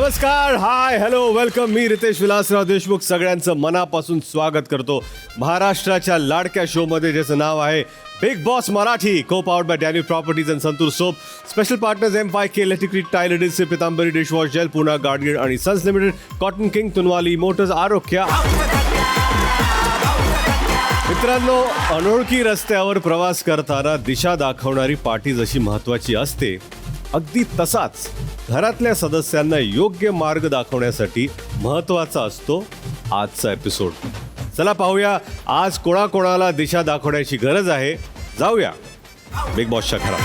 नमस्कार, हाय, hello, welcome. मी रितेश विलासराव देशमुख सगळ्यांचं मनापासून स्वागत करतो महाराष्ट्राच्या लाडक्या शोमध्ये, ज्याचं नाव आहे big Boss Marathi, co powered by Danube properties and Santoor soap. Special partners M5K electric tile disc, Pitambari dishwash gel, पुन्हा गार्डगिर आणि sons limited, cotton king, Tunwal motors, आरोग्य. मित्रांनो, अनोळखी रस्त्यावर प्रवास करताना दिशा दाखवणारी पाटी जशी महत्त्वाची असते, अगदी तसाच घरातल्या सदस्यांना योग्य मार्ग दाखवण्यासाठी महत्त्वाचा असतो आजचा एपिसोड. चला पाहूया आज कोणाकोणाला दिशा दाखवण्याची गरज आहे. जाऊया बिग बॉसच्या घरात.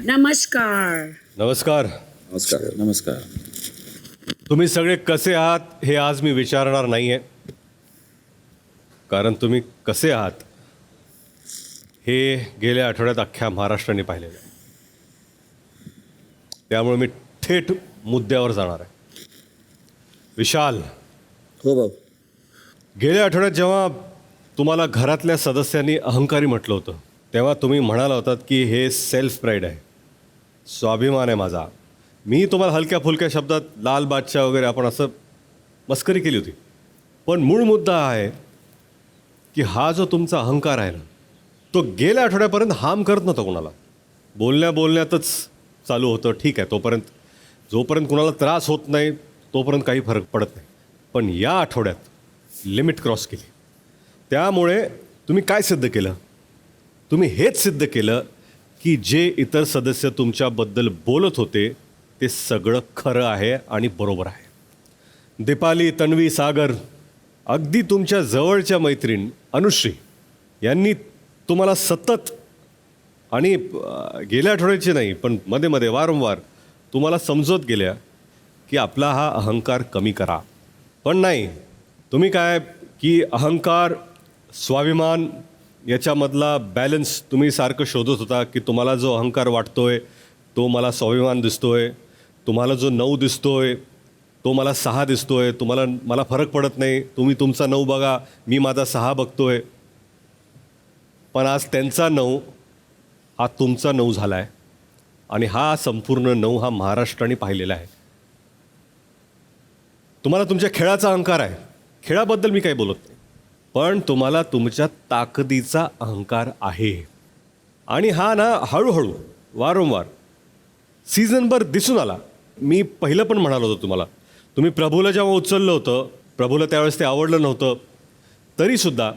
नमस्कार. नमस्कार. नमस्कार. नमस्कार. तुम्ही सगळे कसे आहात हे आज मी विचारणार नाहीये, कारण तुम्ही कसे आहात हे गेल्या आठवड्यात अख्ख्या महाराष्ट्राने पाहिलेलं आहे. त्यामुळे मी थेट मुद्द्यावर जाणार आहे. विशाल, हो भाऊ. गेल्या आठवड्यात जेव्हा तुम्हाला घरातल्या सदस्यांनी अहंकारी म्हटलं होतं, तेव्हा तुम्ही म्हणाला होतात की हे सेल्फ प्राईड आहे, स्वाभिमान आहे माझा. मी तुम्हाला हलक्या फुलक्या शब्दात लाल बादशाह वगैरे आपण असं मस्करी केली होती. पण मूळ मुद्दा हा आहे की हा जो तुमचा अहंकार आहे ना, तो गेल्या आठवड्यापर्यंत हार्म करत नव्हता कोणाला. बोलण्यातच चालू होतं. ठीक आहे, जोपर्यंत कुणाला त्रास होत नाही तोपर्यंत काही फरक पडत नाही. पण या आठवड्यात लिमिट क्रॉस केली. त्यामुळे तुम्ही काय सिद्ध केलं? तुम्ही हेच सिद्ध केलं की जे इतर सदस्य तुमच्याबद्दल बोलत होते ते सगळं खरं आहे आणि बरोबर आहे. दीपाली, तन्वी, सागर, अगदी तुमच्या जवळच्या मैत्रीण अनुश्री यांनी तुम्हाला सतत आणि गेल्या आठवड्याची नाही पण मध्ये मध्ये वारंवार तुम्हाला समजवत गेल्या की आपला हा अहंकार कमी करा. पण नाही, तुम्ही काय की अहंकार स्वाभिमान याच्यामधला बॅलन्स तुम्ही सारखं शोधत होता की तुम्हाला जो अहंकार वाटतोय तो मला स्वाभिमान दिसतोय, तुम्हाला जो 9 दिसतोय तो मला 6 दिसतोय, मला फरक पडत नाही, तुम्ही तुमचा 9 बघा, मी माझा 6 बघतोय. पण आज त्यांचा 9 हा तुमचा 9 झाला आहे आणि हा संपूर्ण 9 हा महाराष्ट्राने पाहिलेला आहे. तुम्हाला तुमच्या खेळाचा अहंकार आहे, खेळाबद्दल मी काही बोलत नाही, पण तुम्हाला तुमच्या ताकदीचा अहंकार आहे. आणि हा ना हळूहळू वारंवार सीझनभर दिसून आला. मी पहिलं पण म्हणालो होतो तुम्हाला, तुम्ही प्रभूला जेव्हा उचललं होतं, प्रभूला त्यावेळेस ते आवडलं नव्हतं, तरीसुद्धा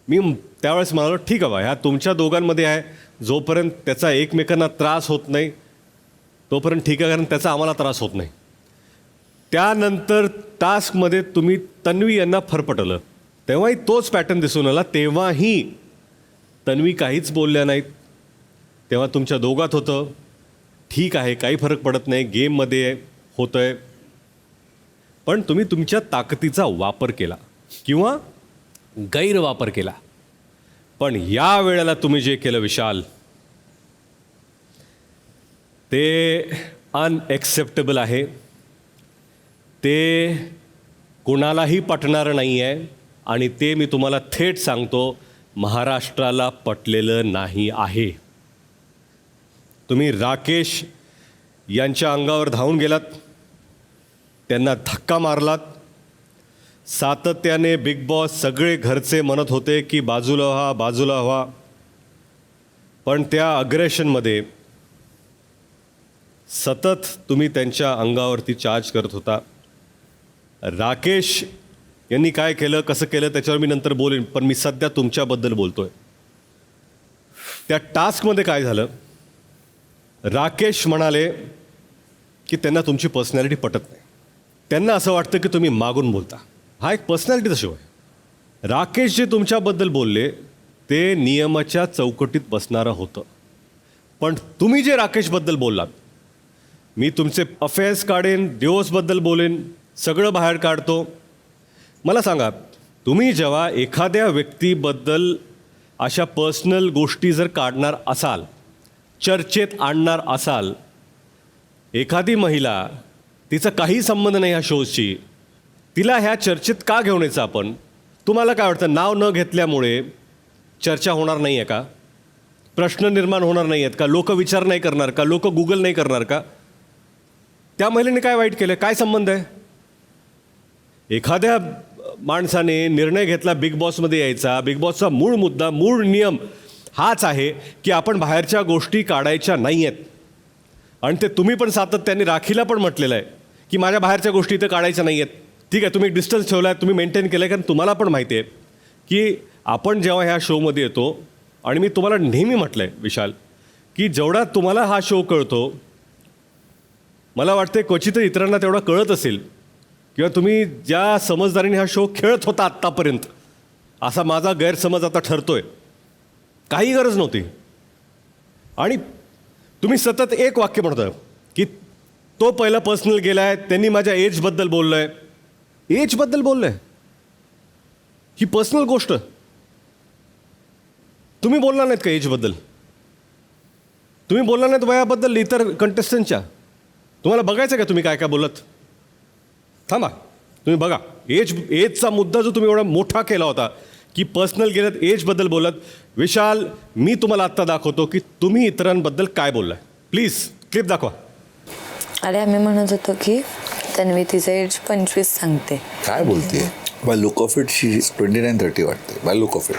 मी त्यावेळेस म्हणालो ठीक आहे बा, ह्या तुमच्या दोघांमध्ये आहे, जोपर्यंत त्याचा एकमेकांना त्रास होत नाही तोपर्यंत ठीक आहे, कारण त्याचा आम्हाला त्रास होत नाही. त्यानंतर टास्कमध्ये तुम्ही तन्वी यांना फरफटलं, तेव्हाही तोच पॅटर्न दिसून आला. तेव्हाही तन्वी काहीच बोलल्या नाहीत, तेव्हा तुमच्या दोघात होतं ठीक आहे, काही फरक पडत नाही, गेममध्ये होतं आहे. पण तुम्ही तुमच्या ताकदीचा वापर केला किंवा गैरवापर केला. पण या वेळेला तुम्ही जे केलं विशाल, ते अनएक्सेप्टेबल आहे, ते कुणालाही पटणारं नाही आहे आणि ते मी तुम्हाला थेट सांगतो महाराष्ट्राला पटलेलं नाही आहे. तुम्ही राकेश यांच्या अंगावर धावून गेलात, त्यांना धक्का मारलात. सातत्याने बिग बॉस सगळे घरचे म्हणत होते की बाजूला व्हा, बाजूला व्हा, पण त्या अग्रेशनमध्ये सतत तुम्ही त्यांच्या अंगावरती चार्ज करत होता. राकेश यांनी काय केलं, कसं केलं त्याच्यावर मी नंतर बोलेन, पण मी सध्या तुमच्याबद्दल बोलतोय. त्या टास्कमध्ये काय झालं, राकेश म्हणाले की त्यांना तुमची पर्सनॅलिटी पटत नाही, त्यांना असं वाटतं की तुम्ही मागून बोलता. हा एक पर्सनॅलिटीचा शो आहे. राकेश जे तुमच्याबद्दल बोलले ते नियमाच्या चौकटीत बसणारं होतं. पण तुम्ही जे राकेशबद्दल बोललात, मी तुमचे अफेअर्स काढेन, डिवोर्सबद्दल बोलेन, सगळं बाहेर काढतो. मला सांगा, तुम्ही जेव्हा एखाद्या व्यक्तीबद्दल अशा पर्सनल गोष्टी जर काढणार असाल, चर्चेत आणणार असाल, एखादी महिला, तिचा काही संबंध नाही ह्या शोजशी, तिला ह्या चर्चेत का घेऊन यायचं आपण? तुम्हाला काय वाटतं, नाव न घेतल्यामुळे चर्चा होणार नाही आहे का? प्रश्न निर्माण होणार नाही आहेत का? लोक विचार नाही करणार का? लोक गुगल नाही करणार का? त्या महिलेने काय वाईट केलं? काय संबंध आहे? एखाद्या माणसाने निर्णय घेतला बिग बॉसमध्ये यायचा. बिग बॉसचा मूळ मुद्दा, मूळ नियम हाच आहे की आपण बाहेरच्या गोष्टी काढायच्या नाही आहेत. आणि ते तुम्ही पण सातत्याने, राखीला पण म्हटलेलं आहे की माझ्या बाहेरच्या गोष्टी इथं काढायच्या नाही आहेत. ठीक आहे, तुम्ही डिस्टन्स ठेवला आहे, तुम्ही मेंटेन केलं आहे, कारण तुम्हाला पण माहिती आहे की आपण जेव्हा ह्या शोमध्ये येतो, आणि मी तुम्हाला नेहमी म्हटलं आहे विशाल, की जेवढा तुम्हाला हा शो कळतो, मला वाटते क्वचित इतरांना तेवढा कळत असेल, किंवा तुम्ही ज्या समजदारीने हा शो खेळत होता आत्तापर्यंत, असा माझा गैरसमज आता ठरतोय. काही गरज नव्हती. आणि तुम्ही सतत एक वाक्य म्हणताय की तो पहिला पर्सनल गेला आहे, त्यांनी माझ्या एजबद्दल बोललं आहे. एजबद्दल बोललं आहे? ही पर्सनल गोष्ट. तुम्ही बोलणार नाहीत का एजबद्दल? तुम्ही बोलणार नाहीत वयाबद्दल इतर कंटेस्टंटच्या? तुम्हाला बघायचं का तुम्ही काय काय बोलत? थांबा, तुम्ही बघा. एजचा मुद्दा जो तुम्ही एवढा मोठा केला होता की पर्सनल गेलात, एजबद्दल बोलत. विशाल, मी तुम्हाला आत्ता दाखवतो की तुम्ही इतरांबद्दल काय बोललाय. प्लीज क्लिप दाखवा. अरे आम्ही म्हणत होतो की तन्वी तिचं एज 25 सांगते. काय बोलते? By look of it she 29-30 वाटते. By look of it.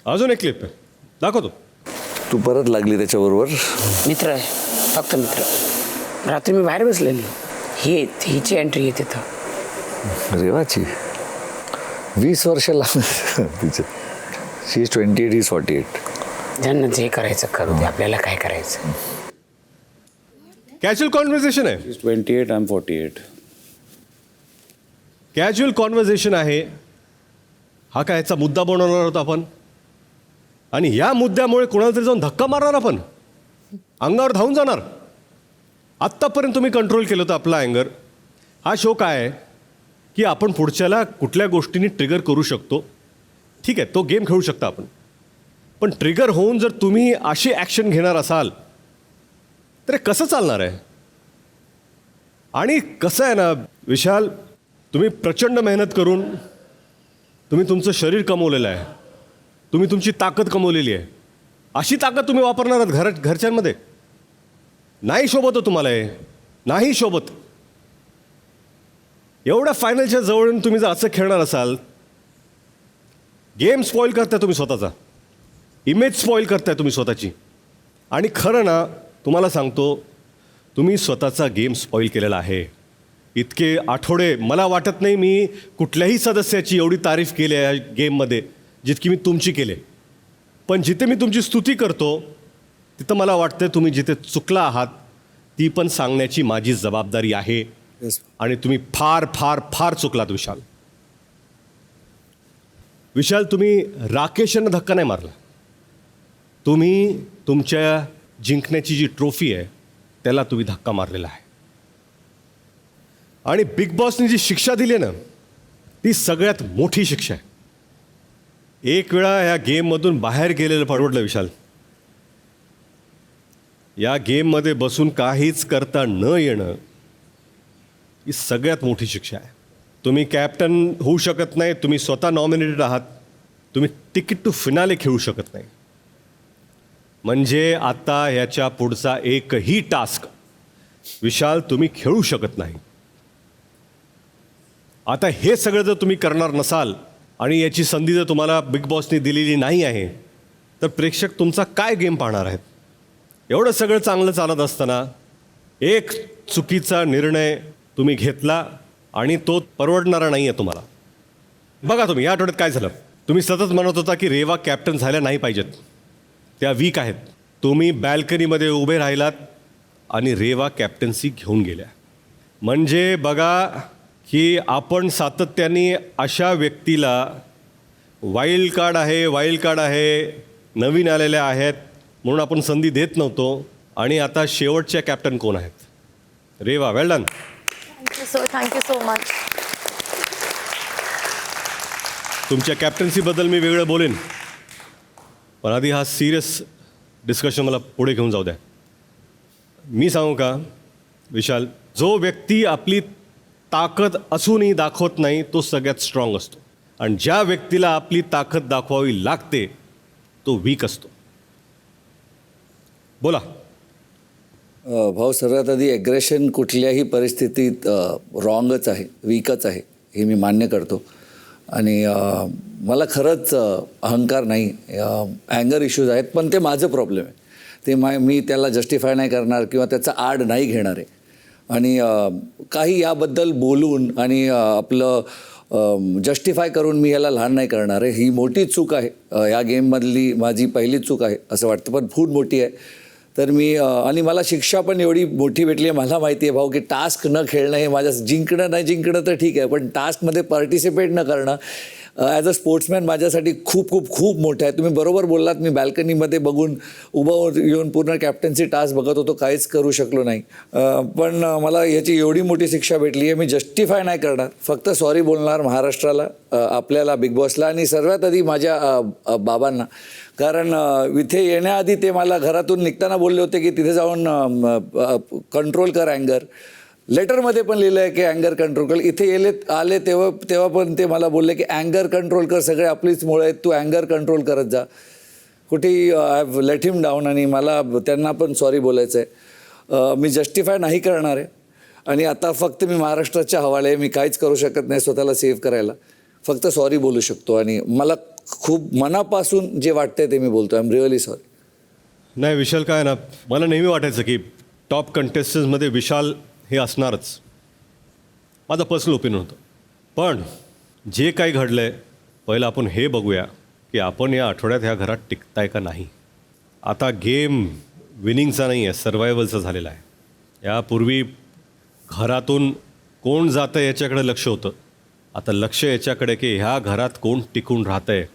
अजून एक क्लिप आहे, दाखवतो. तू परत लागली त्याच्याबरोबर. मित्र आहे, फक्त मित्र. रात्री मी बाहेर बसलेली, हिची एंट्री येते तर रेवाची 20 वर्ष लागणार तिचे. शी इज 28, ही इज 48. ज्यांना जे करायचं करू दे, आपल्याला काय करायचं. कॅज्युअल कॉन्व्हर्सेशन आहे. 28, आय एम 48. कॅज्युअल कॉन्व्हर्सेशन आहे. हा काय याचा मुद्दा बनवणार होता आपण? आणि या मुद्द्यामुळे कोणाला तरी जाऊन धक्का मारणार आपण, अंगावर धावून जाणार. आत्तापर्यंत तुम्ही कंट्रोल केलं होतं आपला अँगर. हा शो काय आहे की आपण पुढच्याला कुठल्या गोष्टींनी ट्रिगर करू शकतो. ठीक आहे, तो गेम खेळू शकता आपण. पण ट्रिगर होऊन जर तुम्ही अशी ॲक्शन घेणार असाल तर हे कसं चालणार आहे? आणि कसं आहे ना विशाल, तुम्ही प्रचंड मेहनत करून तुम्ही तुमचं शरीर कमवलेलं आहे, तुम्ही तुमची ताकद कमवलेली आहे. अशी ताकद तुम्ही वापरणार आहात घरच्यांमध्ये? नाही शोभत हो तुम्हाला हे, नाही शोभत. एवढ्या फायनलच्या जवळून तुम्ही जर असं खेळणार असाल, गेम स्पॉईल करताय तुम्ही स्वतःचा, इमेज स्पॉईल करताय तुम्ही स्वतःची. आणि खरं ना तुम्हाला सांगतो, तुम्ही स्वतःचा गेम स्पॉईल केलेला आहे. इतके आठवडे मला वाटत नाही मी कुठल्याही सदस्याची एवढी तारीफ केली आहे या गेममध्ये जितकी मी तुमची केली. पण जिथे मी तुमची स्तुती करतो तिथं मला वाटतं तुम्ही जिथे चुकला आहात ती पण सांगण्याची माझी जबाबदारी आहे. आणि तुम्ही फार फार फार चुकलात विशाल. विशाल, तुम्ही राकेशनं धक्का नाही मारला. तुम्ही तुमच्या जिंकण्याची जी ट्रॉफी आहे त्याला तुम्ही धक्का मारलेला आहे. आणि बिग बॉसने जी शिक्षा दिली आहे ना, ती सगळ्यात मोठी शिक्षा आहे. एक वेळा ह्या गेममधून बाहेर गेलेलं परवडलं विशाल. या गेममध्ये बसून काहीच करता न येणं ही सगळ्यात मोठी शिक्षा आहे. तुम्ही कॅप्टन होऊ शकत नाही, तुम्ही स्वतः नॉमिनेटेड आहात, तुम्ही तिकीट टू फिनाले खेळू शकत नाही. म्हणजे आता ह्याच्या पुढचा एकही टास्क विशाल तुम्ही खेळू शकत नाही. आता हे सगळं जर तुम्ही करणार नसाल आणि याची संधी जर तुम्हाला बिग बॉसने दिलेली नाही आहे तर प्रेक्षक तुमचा काय गेम पाहणार आहेत? एवढं सगळं चांगलं चालत असताना एक चुकीचा निर्णय तुम्ही घेतला आणि तो परवडणारा नाही आहे तुम्हाला. बघा तुम्ही या आठवड्यात काय झालं. तुम्ही सतत म्हणत होता की रेवा कॅप्टन झाल्या नाही पाहिजेत, त्या वीक आहेत. तुम्ही बॅल्कनीमध्ये उभे राहिलात आणि रेवा कॅप्टन्सी घेऊन गेल्या. म्हणजे बघा की आपण सातत्याने अशा व्यक्तीला वाईल्ड कार्ड आहे, नवीन आलेल्या आहेत म्हणून आपण संधी देत नव्हतो. आणि आता शेवटच्या कॅप्टन कोण आहेत? रेवा. वेल डन. Thank you so much. तुमच्या कॅप्टन्सीबद्दल मी वेगळं बोलेन, पण आधी हा सिरियस डिस्कशन मला पुढे घेऊन जाऊ द्या. मी सांगू का विशाल, जो व्यक्ती आपली ताकद असूनही दाखवत नाही तो सगळ्यात स्ट्रॉंग असतो. आणि ज्या व्यक्तीला आपली ताकद दाखवावी लागते तो वीक असतो. बोला. भाऊ, सर्वात आधी ॲग्रेशन कुठल्याही परिस्थितीत रॉंगच आहे, वीकच आहे, हे मी मान्य करतो. आणि मला खरंच अहंकार नाही, अँगर इश्यूज आहेत, पण ते माझं प्रॉब्लेम आहे. ते मी त्याला जस्टिफाय नाही करणार किंवा त्याचा आड नाही घेणार आहे. आणि काही याबद्दल बोलून आणि आपलं जस्टिफाय करून मी याला लहान नाही करणार आहे. ही मोठी चूक आहे, या गेममधली माझी पहिली चूक आहे असं वाटतं, पण खूप मोठी आहे. तर मी आणि मला शिक्षा पण एवढी मोठी भेटली आहे. मला माहिती आहे भाऊ की टास्क न खेळणं हे माझ्या जिंकणं नाही जिंकणं तर ठीक आहे, पण टास्कमध्ये पार्टिसिपेट न करणं ॲज अ स्पोर्ट्समॅन माझ्यासाठी खूप खूप खूप मोठं आहे. तुम्ही बरोबर बोललात, मी बॅल्कनीमध्ये बघून उभं येऊन पूर्ण कॅप्टन्सी टास्क बघत होतो, काहीच करू शकलो नाही. पण मला याची एवढी मोठी शिक्षा भेटली आहे. मी जस्टिफाय नाही करणार, फक्त सॉरी बोलणार महाराष्ट्राला, आपल्याला, बिग बॉसला आणि सर्वात आधी माझ्या बाबांना. कारण इथे येण्याआधी ते मला घरातून निघताना बोलले होते की तिथे जाऊन कंट्रोल कर अँगर. लेटरमध्ये पण लिहिलं आहे की अँगर कंट्रोल कर. इथे आले तेव्हा पण ते मला बोलले की अँगर कंट्रोल कर, सगळे आपलीच मुळं आहेत, तू अँगर कंट्रोल करत जा. कुठेही I have let him down आणि मला त्यांना पण सॉरी बोलायचं आहे. मी जस्टिफाय नाही करणार आहे आणि आता फक्त मी महाराष्ट्राच्या हवाले आहे. मी काहीच करू शकत नाही स्वतःला सेव्ह करायला, फक्त सॉरी बोलू शकतो. आणि मला खूप मनापासून जे वाटतंय ते मी बोलतो. I am really sorry. नाही विशाल, काय ना, मला नेहमी वाटायचं की टॉप कंटेस्टंट्समध्ये विशाल हे असणारच. माझं पर्सनल ओपिनियन होतं. पण जे काही घडलं आहे, पहिलं आपण हे बघूया की आपण या आठवड्यात ह्या घरात टिकताय का नाही. आता गेम विनिंगचा नाही आहे, सर्वायवलचा झालेला आहे. यापूर्वी घरातून कोण जातं याच्याकडे लक्ष होतं, आता लक्ष याच्याकडे की ह्या घरात कोण टिकून राहतं आहे.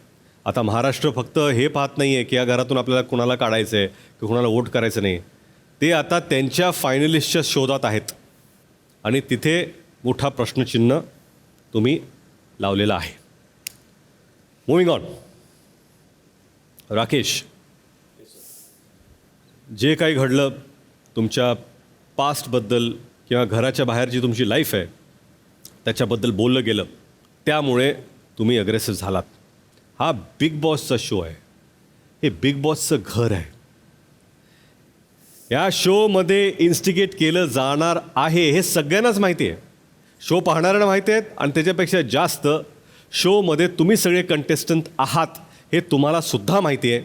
आता महाराष्ट्र फक्त हे पाहत नाही आहे की या घरातून आपल्याला कुणाला काढायचं आहे की कुणाला वोट करायचं नाही. ते आता त्यांच्या फायनलिस्टच्या शोधात आहेत आणि तिथे मोठा प्रश्नचिन्ह तुम्ही लावलेला आहे. Moving on. राकेश, जे काही घडलं तुमच्या पास्टबद्दल किंवा घराच्या बाहेरची तुमची लाईफ आहे त्याच्याबद्दल बोललं गेलं, त्यामुळे तुम्ही अग्रेसिव्ह झालात. हा बिग बॉसचा शो आहे, हे बिग बॉसचं घर आहे. या शोमध्ये इन्स्टिगेट केलं जाणार आहे हे सगळ्यांनाच माहिती आहे. शो पाहणाऱ्यांना माहिती आहेत आणि त्याच्यापेक्षा जास्त शोमध्ये तुम्ही सगळे कंटेस्टंट आहात हे तुम्हाला सुद्धा माहिती आहे.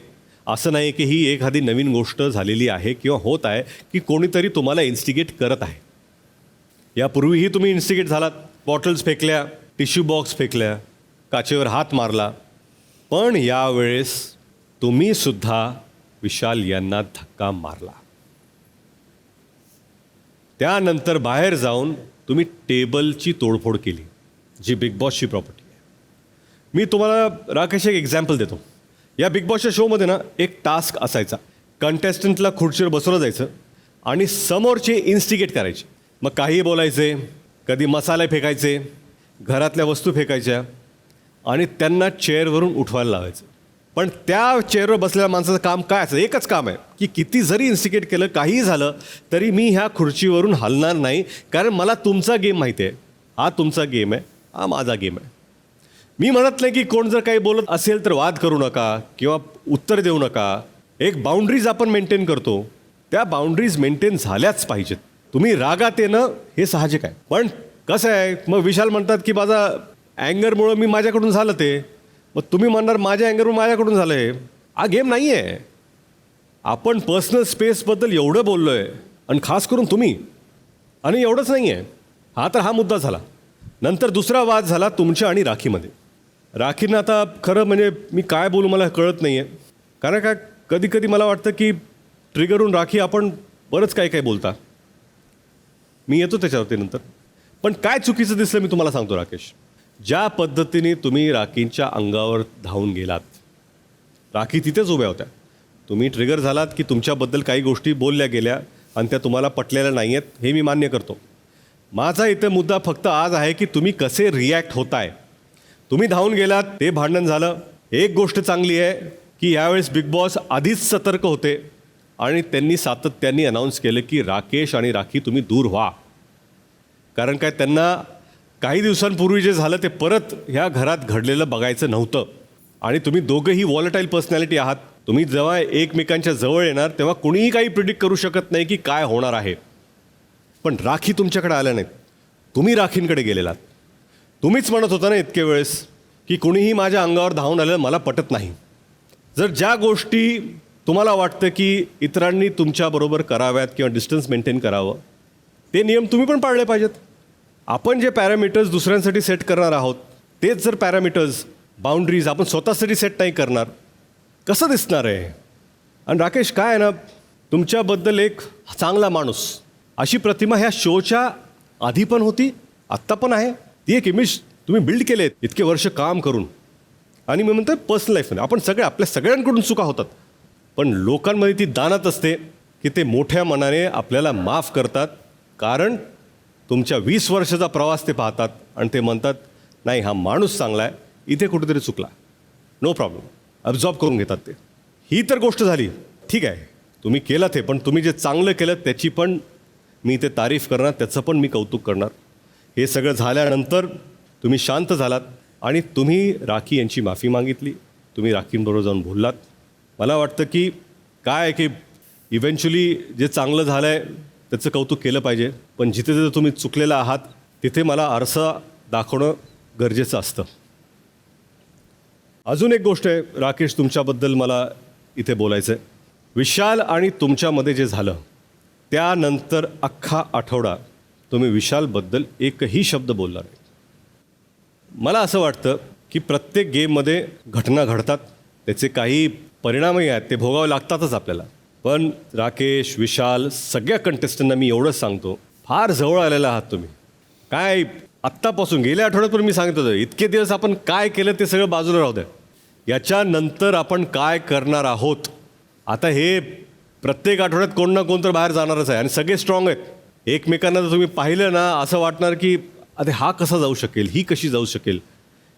असं नाही की ही एखादी नवीन गोष्ट झालेली आहे किंवा होत आहे की कोणीतरी तुम्हाला इन्स्टिगेट करत आहे. यापूर्वीही तुम्ही इन्स्टिगेट झालात, बॉटल्स फेकल्या, टिश्यू बॉक्स फेकल्या, काचेवर हात मारला, पण यावेळेस तुम्हीसुद्धा विशाल यांना धक्का मारला. त्यानंतर बाहेर जाऊन तुम्ही टेबलची तोडफोड केली, जी बिग बॉसची प्रॉपर्टी आहे. मी तुम्हाला राकेश एक एक्झाम्पल देतो. या बिग बॉसच्या शोमध्ये ना एक टास्क असायचा, कंटेस्टंटला खुर्चीवर बसवलं जायचं आणि समोरचे इन्स्टिगेट करायचे. मग काहीही बोलायचे, कधी मसाले फेकायचे, घरातल्या वस्तू फेकायच्या आणि त्यांना चेअरवरून उठवायला लावायचं. पण त्या चेअरवर बसलेल्या माणसाचं काम काय असतं, एकच काम आहे की किती जरी इन्स्टिगेट केलं, काहीही झालं तरी मी ह्या खुर्चीवरून हलणार नाही, कारण मला तुमचा गेम माहिती आहे. हा तुमचा गेम आहे, हा माझा गेम आहे. मी म्हणत नाही की कोण जर काही बोलत असेल तर वाद करू नका किंवा उत्तर देऊ नका. एक बाउंड्रीज आपण मेंटेन करतो, त्या बाउंड्रीज मेंटेन झाल्याच पाहिजेत. तुम्ही रागात येणं हे साहजिक आहे. पण कसं आहे, मग विशाल म्हणतात की माझा अँगरमुळं मी माझ्याकडून झालं ते, मग तुम्ही म्हणणार माझ्या अँगरमुळं माझ्याकडून झालं आहे. हा गेम नाही आहे. आपण पर्सनल स्पेसबद्दल एवढं बोललो आहे आणि खास करून तुम्ही, आणि एवढंच नाही आहे. हा मुद्दा झाला. नंतर दुसरा वाद झाला तुमच्या आणि राखीमध्ये. राखीनं आता खरं म्हणजे मी काय बोलू मला कळत नाही आहे. कारण काय कधी कधी मला वाटतं की ट्रिगरहून राखी आपण बरंच काही काही बोलता. मी येतो त्याच्यावरती नंतर. पण काय चुकीचं दिसलं मी तुम्हाला सांगतो राकेश. ज्या पद्धतीने तुम्ही राखींच्या अंगावर धावून गेलात, राखी तिथेच उभ्या होत्या. तुम्ही ट्रिगर झालात की तुमच्याबद्दल काही गोष्टी बोलल्या गेल्या आणि त्या तुम्हाला पटलेल्या नाही आहेत, हे मी मान्य करतो. माझा इथं मुद्दा फक्त आज आहे की तुम्ही कसे रिॲक्ट होताय. तुम्ही धावून गेलात, ते भांडण झालं. एक गोष्ट चांगली आहे की यावेळेस बिग बॉस आधीच सतर्क होते आणि त्यांनी सातत्याने अनाऊन्स केलं की राकेश आणि राखी तुम्ही दूर व्हा. कारण काय त्यांना काही दिवसांपूर्वी जे झालं ते परत ह्या घरात घडलेलं बघायचं नव्हतं. आणि तुम्ही दोघंही वॉलटाईल पर्सनॅलिटी आहात. तुम्ही जेव्हा एकमेकांच्या जवळ येणार तेव्हा कुणीही काही प्रिडिक्ट करू शकत नाही की काय होणार आहे. पण राखी तुमच्याकडे आल्या नाहीत, तुम्ही राखींकडे गेलेलात. तुम्हीच म्हणत होता ना इतके वेळेस की कुणीही माझ्या अंगावर धावून आलेलं मला पटत नाही. जर ज्या गोष्टी तुम्हाला वाटतं की इतरांनी तुमच्याबरोबर कराव्यात किंवा डिस्टन्स मेंटेन करावं, ते नियम तुम्ही पण पाळले पाहिजेत. आपण जे पॅरामीटर्स दुसऱ्यांसाठी सेट करणार आहोत तेच जर पॅरामीटर्स बाउंड्रीज आपण स्वतःसाठी सेट नाही करणार, कसं दिसणार आहे? आणि राकेश, काय आहे ना, तुमच्याबद्दल एक चांगला माणूस अशी प्रतिमा ह्या शोच्या आधी पण होती, आत्ता पण आहे. ती एक इमेज तुम्ही बिल्ड केलेत इतके वर्ष काम करून. आणि मी म्हणतो पर्सनल लाईफमध्ये आपण सगळे आपल्या सगळ्यांकडून चुका होतात, पण लोकांमध्ये ती दानत असते की ते मोठ्या मनाने आपल्याला माफ करतात. कारण तुमच्या 20 वर्षाचा प्रवास ते पाहतात आणि ते म्हणतात नाही, हा माणूस चांगला आहे, इथे कुठेतरी चुकला, नो प्रॉब्लेम, अब्झॉर्ब करून घेतात ते. ही तर गोष्ट झाली, ठीक आहे, तुम्ही केलं ते, पण तुम्ही जे चांगलं केलं त्याची पण मी इथे तारीफ करणार, त्याचं पण मी कौतुक करणार. हे सगळं झाल्यानंतर तुम्ही शांत झालात आणि तुम्ही राखी यांची माफी मागितली, तुम्ही राखींबरोबर जाऊन बोललात. मला वाटतं की काय आहे की इव्हेंच्युअली जे चांगलं झालं आहे त्याचं कौतुक केलं पाहिजे, पण जिथे जिथे तुम्ही चुकलेला आहात तिथे मला आरसा दाखवणं गरजेचं असतं. अजून एक गोष्ट आहे राकेश, तुमच्याबद्दल मला इथे बोलायचं आहे. विशाल आणि तुमच्यामध्ये जे झालं त्यानंतर अख्खा आठवडा तुम्ही विशालबद्दल एकही शब्द बोलला नाही. मला असं वाटतं की प्रत्येक गेममध्ये घटना घडतात, त्याचे काही परिणामही आहेत, ते भोगावे लागतातच आपल्याला. पण राकेश, विशाल, सगळ्या कंटेस्टंटना मी एवढंच सांगतो, फार जवळ आलेला आहात तुम्ही. काय आत्तापासून गेल्या आठवड्यात पण मी सांगत होतो, इतके दिवस आपण काय केलं ते सगळं बाजूला राहू द्या, याच्यानंतर आपण काय करणार आहोत. आता हे प्रत्येक आठवड्यात कोण ना कोण तर बाहेर जाणारच आहे आणि सगळे स्ट्रॉंग आहेत. एकमेकांना जर तुम्ही पाहिलं ना असं वाटणार की आता हा कसा जाऊ शकेल, ही कशी जाऊ शकेल.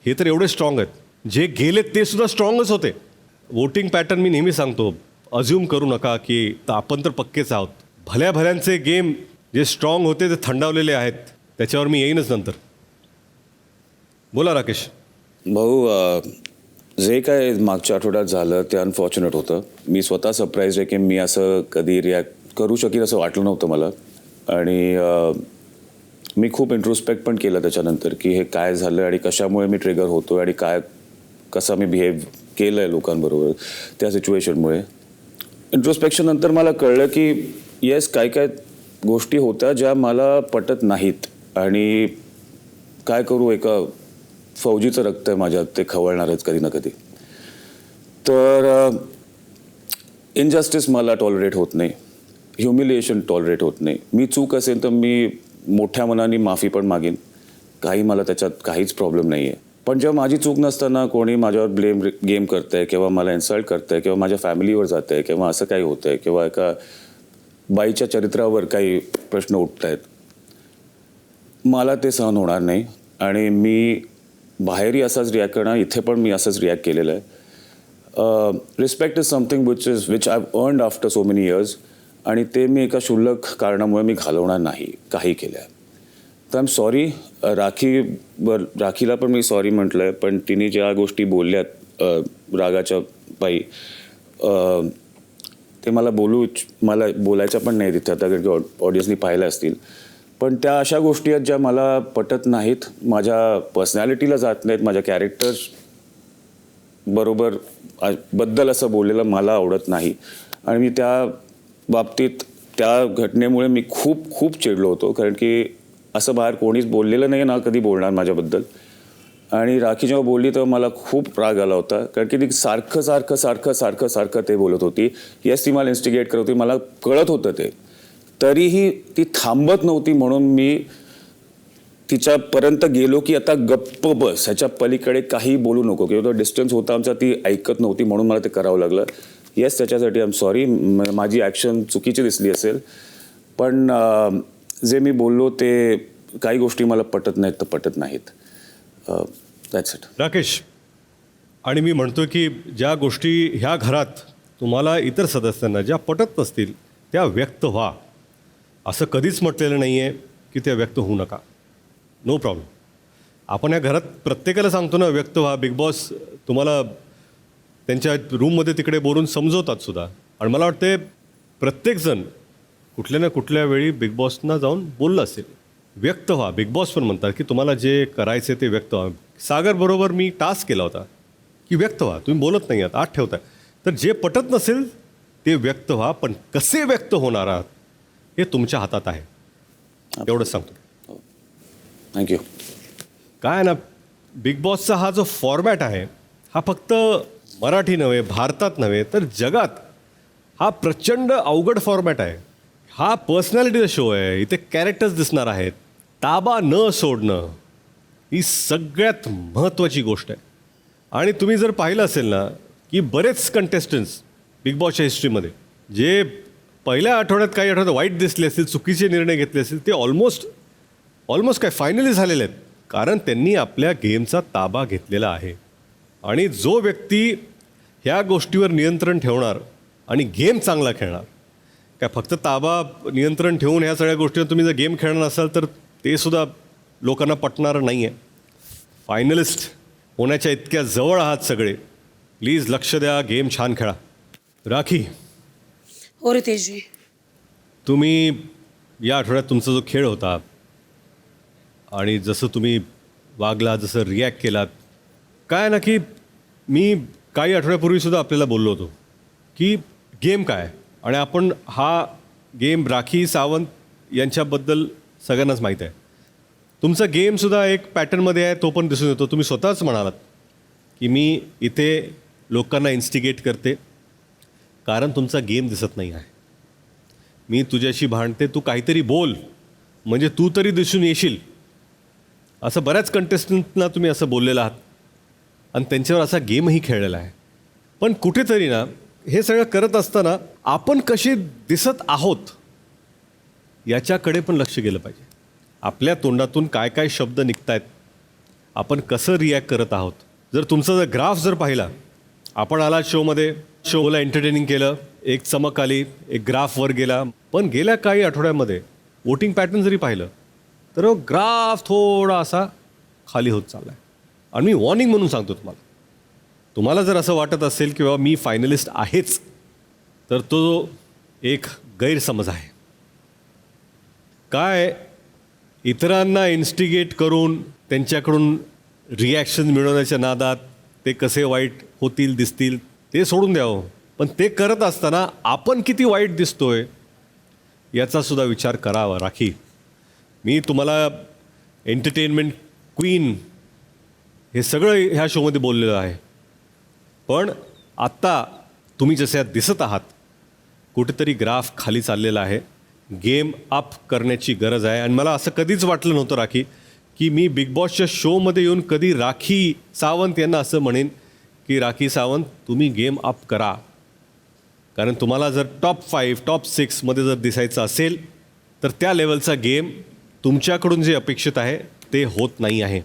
हे तर एवढे स्ट्रॉंग आहेत, जे गेलेत ते सुद्धा स्ट्रॉंगच होते. वोटिंग पॅटर्न मी नेहमी सांगतो, अज्युम करू नका की आपण तर पक्केच आहोत. भल्या भल्यांचे गेम जे स्ट्रॉंग होते ते थंडावलेले आहेत, त्याच्यावर मी येईनच नंतर. बोला राकेश. भाऊ, जे काय मागच्या आठवड्यात झालं ते अनफॉर्च्युनेट होतं. मी स्वतः सरप्राईज आहे की मी असं कधी रिॲक्ट करू शकेल असं वाटलं नव्हतं मला. आणि मी खूप इंट्रोस्पेक्ट पण केलं त्याच्यानंतर की हे काय झालं आणि कशामुळे मी ट्रिगर होतो आणि कसं मी बिहेव केलं आहे लोकांबरोबर त्या सिच्युएशनमुळे. इंट्रोस्पेक्शन नंतर मला कळलं की येस, काय गोष्टी होत्या ज्या मला पटत नाहीत आणि काय करू, एका फौजीचं रक्त आहे माझ्यात, ते खवळणारच कधी ना कधी. तर इनजस्टिस मला टॉलरेट होत नाही, ह्युमिलिएशन टॉलरेट होत नाही. मी चूक असेल तर मी मोठ्या मनाने माफी पण मागेन, काही त्याच्यात काहीच प्रॉब्लेम नाही आहे. पण जेव्हा माझी चूक नसताना कोणी माझ्यावर ब्लेम गेम करतं आहे किंवा मला इन्सल्ट करतं आहे किंवा माझ्या फॅमिलीवर जातं आहे किंवा असं काही होतं आहे किंवा एका बाईच्या चरित्रावर काही प्रश्न उठत आहेत, मला ते सहन होणार नाही. आणि मी बाहेरही असाच रिॲक्ट करणार, इथे पण मी असंच रिॲक्ट केलेलं आहे. Respect is something which I have earned after so many years, आणि ते मी एका क्षुल्लक कारणामुळे मी घालवणार नाही काही केलं. तर आय एम सॉरी. राखीला पण मी सॉरी म्हटलं आहे, पण तिने ज्या गोष्टी बोलल्यात रागाच्या पायी, ते मला बोलायच्या पण नाही तिथे आता, कारण की ऑडियन्सनी पाहिल्या असतील. पण त्या अशा गोष्टी आहेत ज्या मला पटत नाहीत, माझ्या पर्सनॅलिटीला जात नाहीत, माझ्या कॅरेक्टर्स बद्दल असं बोललेलं मला आवडत नाही. आणि मी त्या बाबतीत त्या घटनेमुळे मी खूप खूप चिडलो होतो, कारण की असं बाहेर कोणीच बोललेलं नाही, ना कधी बोलणार माझ्याबद्दल. आणि राखी जेव्हा बोलली तेव्हा मला खूप राग आला होता, कारण की ती सारखं ते बोलत होती. येस, ती मला इन्स्टिगेट करत होती, मला कळत होतं ते, तरीही ती थांबत नव्हती. म्हणून मी तिच्यापर्यंत गेलो की आता गप्प बस, ह्याच्या पलीकडे काही बोलू नको, किंवा तो डिस्टन्स होता आमचा, ती ऐकत नव्हती, म्हणून मला ते करावं लागलं. येस, त्याच्यासाठी आय एम सॉरी, माझी ॲक्शन चुकीची दिसली असेल. पण जे मी बोललो ते काही गोष्टी मला पटत नाहीत. That's it. राकेश, आणि मी म्हणतो की ज्या गोष्टी ह्या घरात तुम्हाला इतर सदस्यांना ज्या पटत नसतील त्या व्यक्त व्हा. असं कधीच म्हटलेलं नाही आहे की त्या व्यक्त होऊ नका, नो प्रॉब्लेम. आपण या घरात प्रत्येकाला सांगतो ना, व्यक्त व्हा. बिग बॉस तुम्हाला त्यांच्या रूममध्ये तिकडे बोलून समजवतात सुद्धा. आणि मला वाटते प्रत्येकजण कुठल्या ना कुठल्या वेळी बिग बॉसना जाऊन बोललं असेल. व्यक्त व्हा. बिग बॉस पण म्हणतात की तुम्हाला जे करायचे ते व्यक्त व्हा. सागरबरोबर मी टास्क केला होता की व्यक्त व्हा. तुम्ही बोलत नाही आहात, आत ठेवताय. तर जे पटत नसेल ते व्यक्त व्हा, पण कसे व्यक्त होणार आहात हे तुमच्या हातात आहे. एवढंच सांगतो. थँक्यू. काय आहे ना, बिग बॉसचा हा जो फॉर्मॅट आहे हा फक्त मराठी नव्हे, भारतात नव्हे, तर जगात हा प्रचंड अवघड फॉर्मॅट आहे. हा पर्सनॅलिटीचा शो आहे. इथे कॅरेक्टर्स दिसणार आहेत. ताबा न सोडणं ही सगळ्यात महत्त्वाची गोष्ट आहे. आणि तुम्ही जर पाहिलं असेल ना की बरेच कंटेस्टंट्स बिग बॉसच्या हिस्ट्रीमध्ये जे पहिल्या आठवड्यात काही आठवड्यात वाईट दिसले असतील, चुकीचे निर्णय घेतले असतील, ते ऑलमोस्ट काय फायनली झालेले आहेत. कारण त्यांनी आपल्या गेमचा ताबा घेतलेला आहे. आणि जो व्यक्ती ह्या गोष्टीवर नियंत्रण ठेवणार आणि गेम चांगला खेळणार, काय फक्त ताबा नियंत्रण ठेवून ह्या सगळ्या गोष्टीवर तुम्ही जर गेम खेळणार असाल तर ते सुद्धा लोकांना पटणारं नाही आहे. फायनलिस्ट होण्याच्या इतक्या जवळ आहात सगळे. प्लीज लक्ष द्या, गेम छान खेळा. राखी, हो रितेशजी. तुम्ही या आठवड्यात तुमचा जो खेळ होता आणि जसं तुम्ही वागला, जसं रिॲक्ट केलात, काय ना की मी काही आठवड्यापूर्वीसुद्धा आपल्याला बोललो होतो की गेम काय. आणि आपण हा गेम राखी सावंत यांच्याबद्दल सगळ्यांनाच माहीत आहे. तुमचा गेमसुद्धा एक पॅटर्नमध्ये आहे, तो पण दिसून येतो. तुम्ही स्वतःच म्हणालात की मी इथे लोकांना इन्स्टिगेट करते कारण तुमचा गेम दिसत नाही आहे. मी तुझ्याशी भांडते, तू काहीतरी बोल म्हणजे तू तरी दिसून येशील. असं बऱ्याच कंटेस्टंटना तुम्ही असं बोललेलं आहात आणि त्यांच्यावर असा गेमही खेळलेला आहे. पण कुठेतरी ना हे सगळं करत असताना आपण कसे दिसत आहोत याच्याकडे पण लक्ष गेलं पाहिजे. आपल्या तोंडातून काय काय शब्द निघत आहेत, आपण कसं रिॲक्ट करत आहोत. जर तुमचा जर ग्राफ जर पाहिला, आपण आला शोमध्ये, शोला एंटरटेनिंग केलं, एक चमक आली, एक ग्राफ वर गेला. पण गेल्या काही आठवड्यामध्ये वोटिंग पॅटर्न जरी पाहिलं तर ग्राफ थोडा असा खाली होत चालला आहे. आणि मी वॉर्निंग म्हणून सांगतो तुम्हाला जर असं वाटत असेल की बाबा मी फायनलिस्ट आहेच, तर तो एक गैरसमज आहे. काय इतरांना इन्स्टिगेट करून त्यांच्याकडून रिॲक्शन मिळवण्याच्या नादात ते कसे वाईट होतील, दिसतील, ते सोडून द्यावं. पण ते करत असताना आपण किती वाईट दिसतोय याचासुद्धा विचार करावा. राखी, मी तुम्हाला एंटरटेनमेंट क्वीन हे सगळं ह्या शोमध्ये बोललेलं आहे. पण आत्ता तुम्ही जसे दिसत आहात कुठेतरी ग्राफ खाली चाललेला आहे. गेम अप करण्याची गरज आहे. आणि मला असं कधीच वाटलं नव्हतं राखी की मी बिग बॉसच्या शोमध्ये येऊन कधी राखी सावंत यांना असं म्हणेन की राखी सावंत तुम्ही गेम अप करा. कारण तुम्हाला जर टॉप 5 टॉप 6मध्ये जर दिसायचं असेल तर त्या लेवलचा गेम तुमच्याकडून जे अपेक्षित आहे ते होत नाही आहे.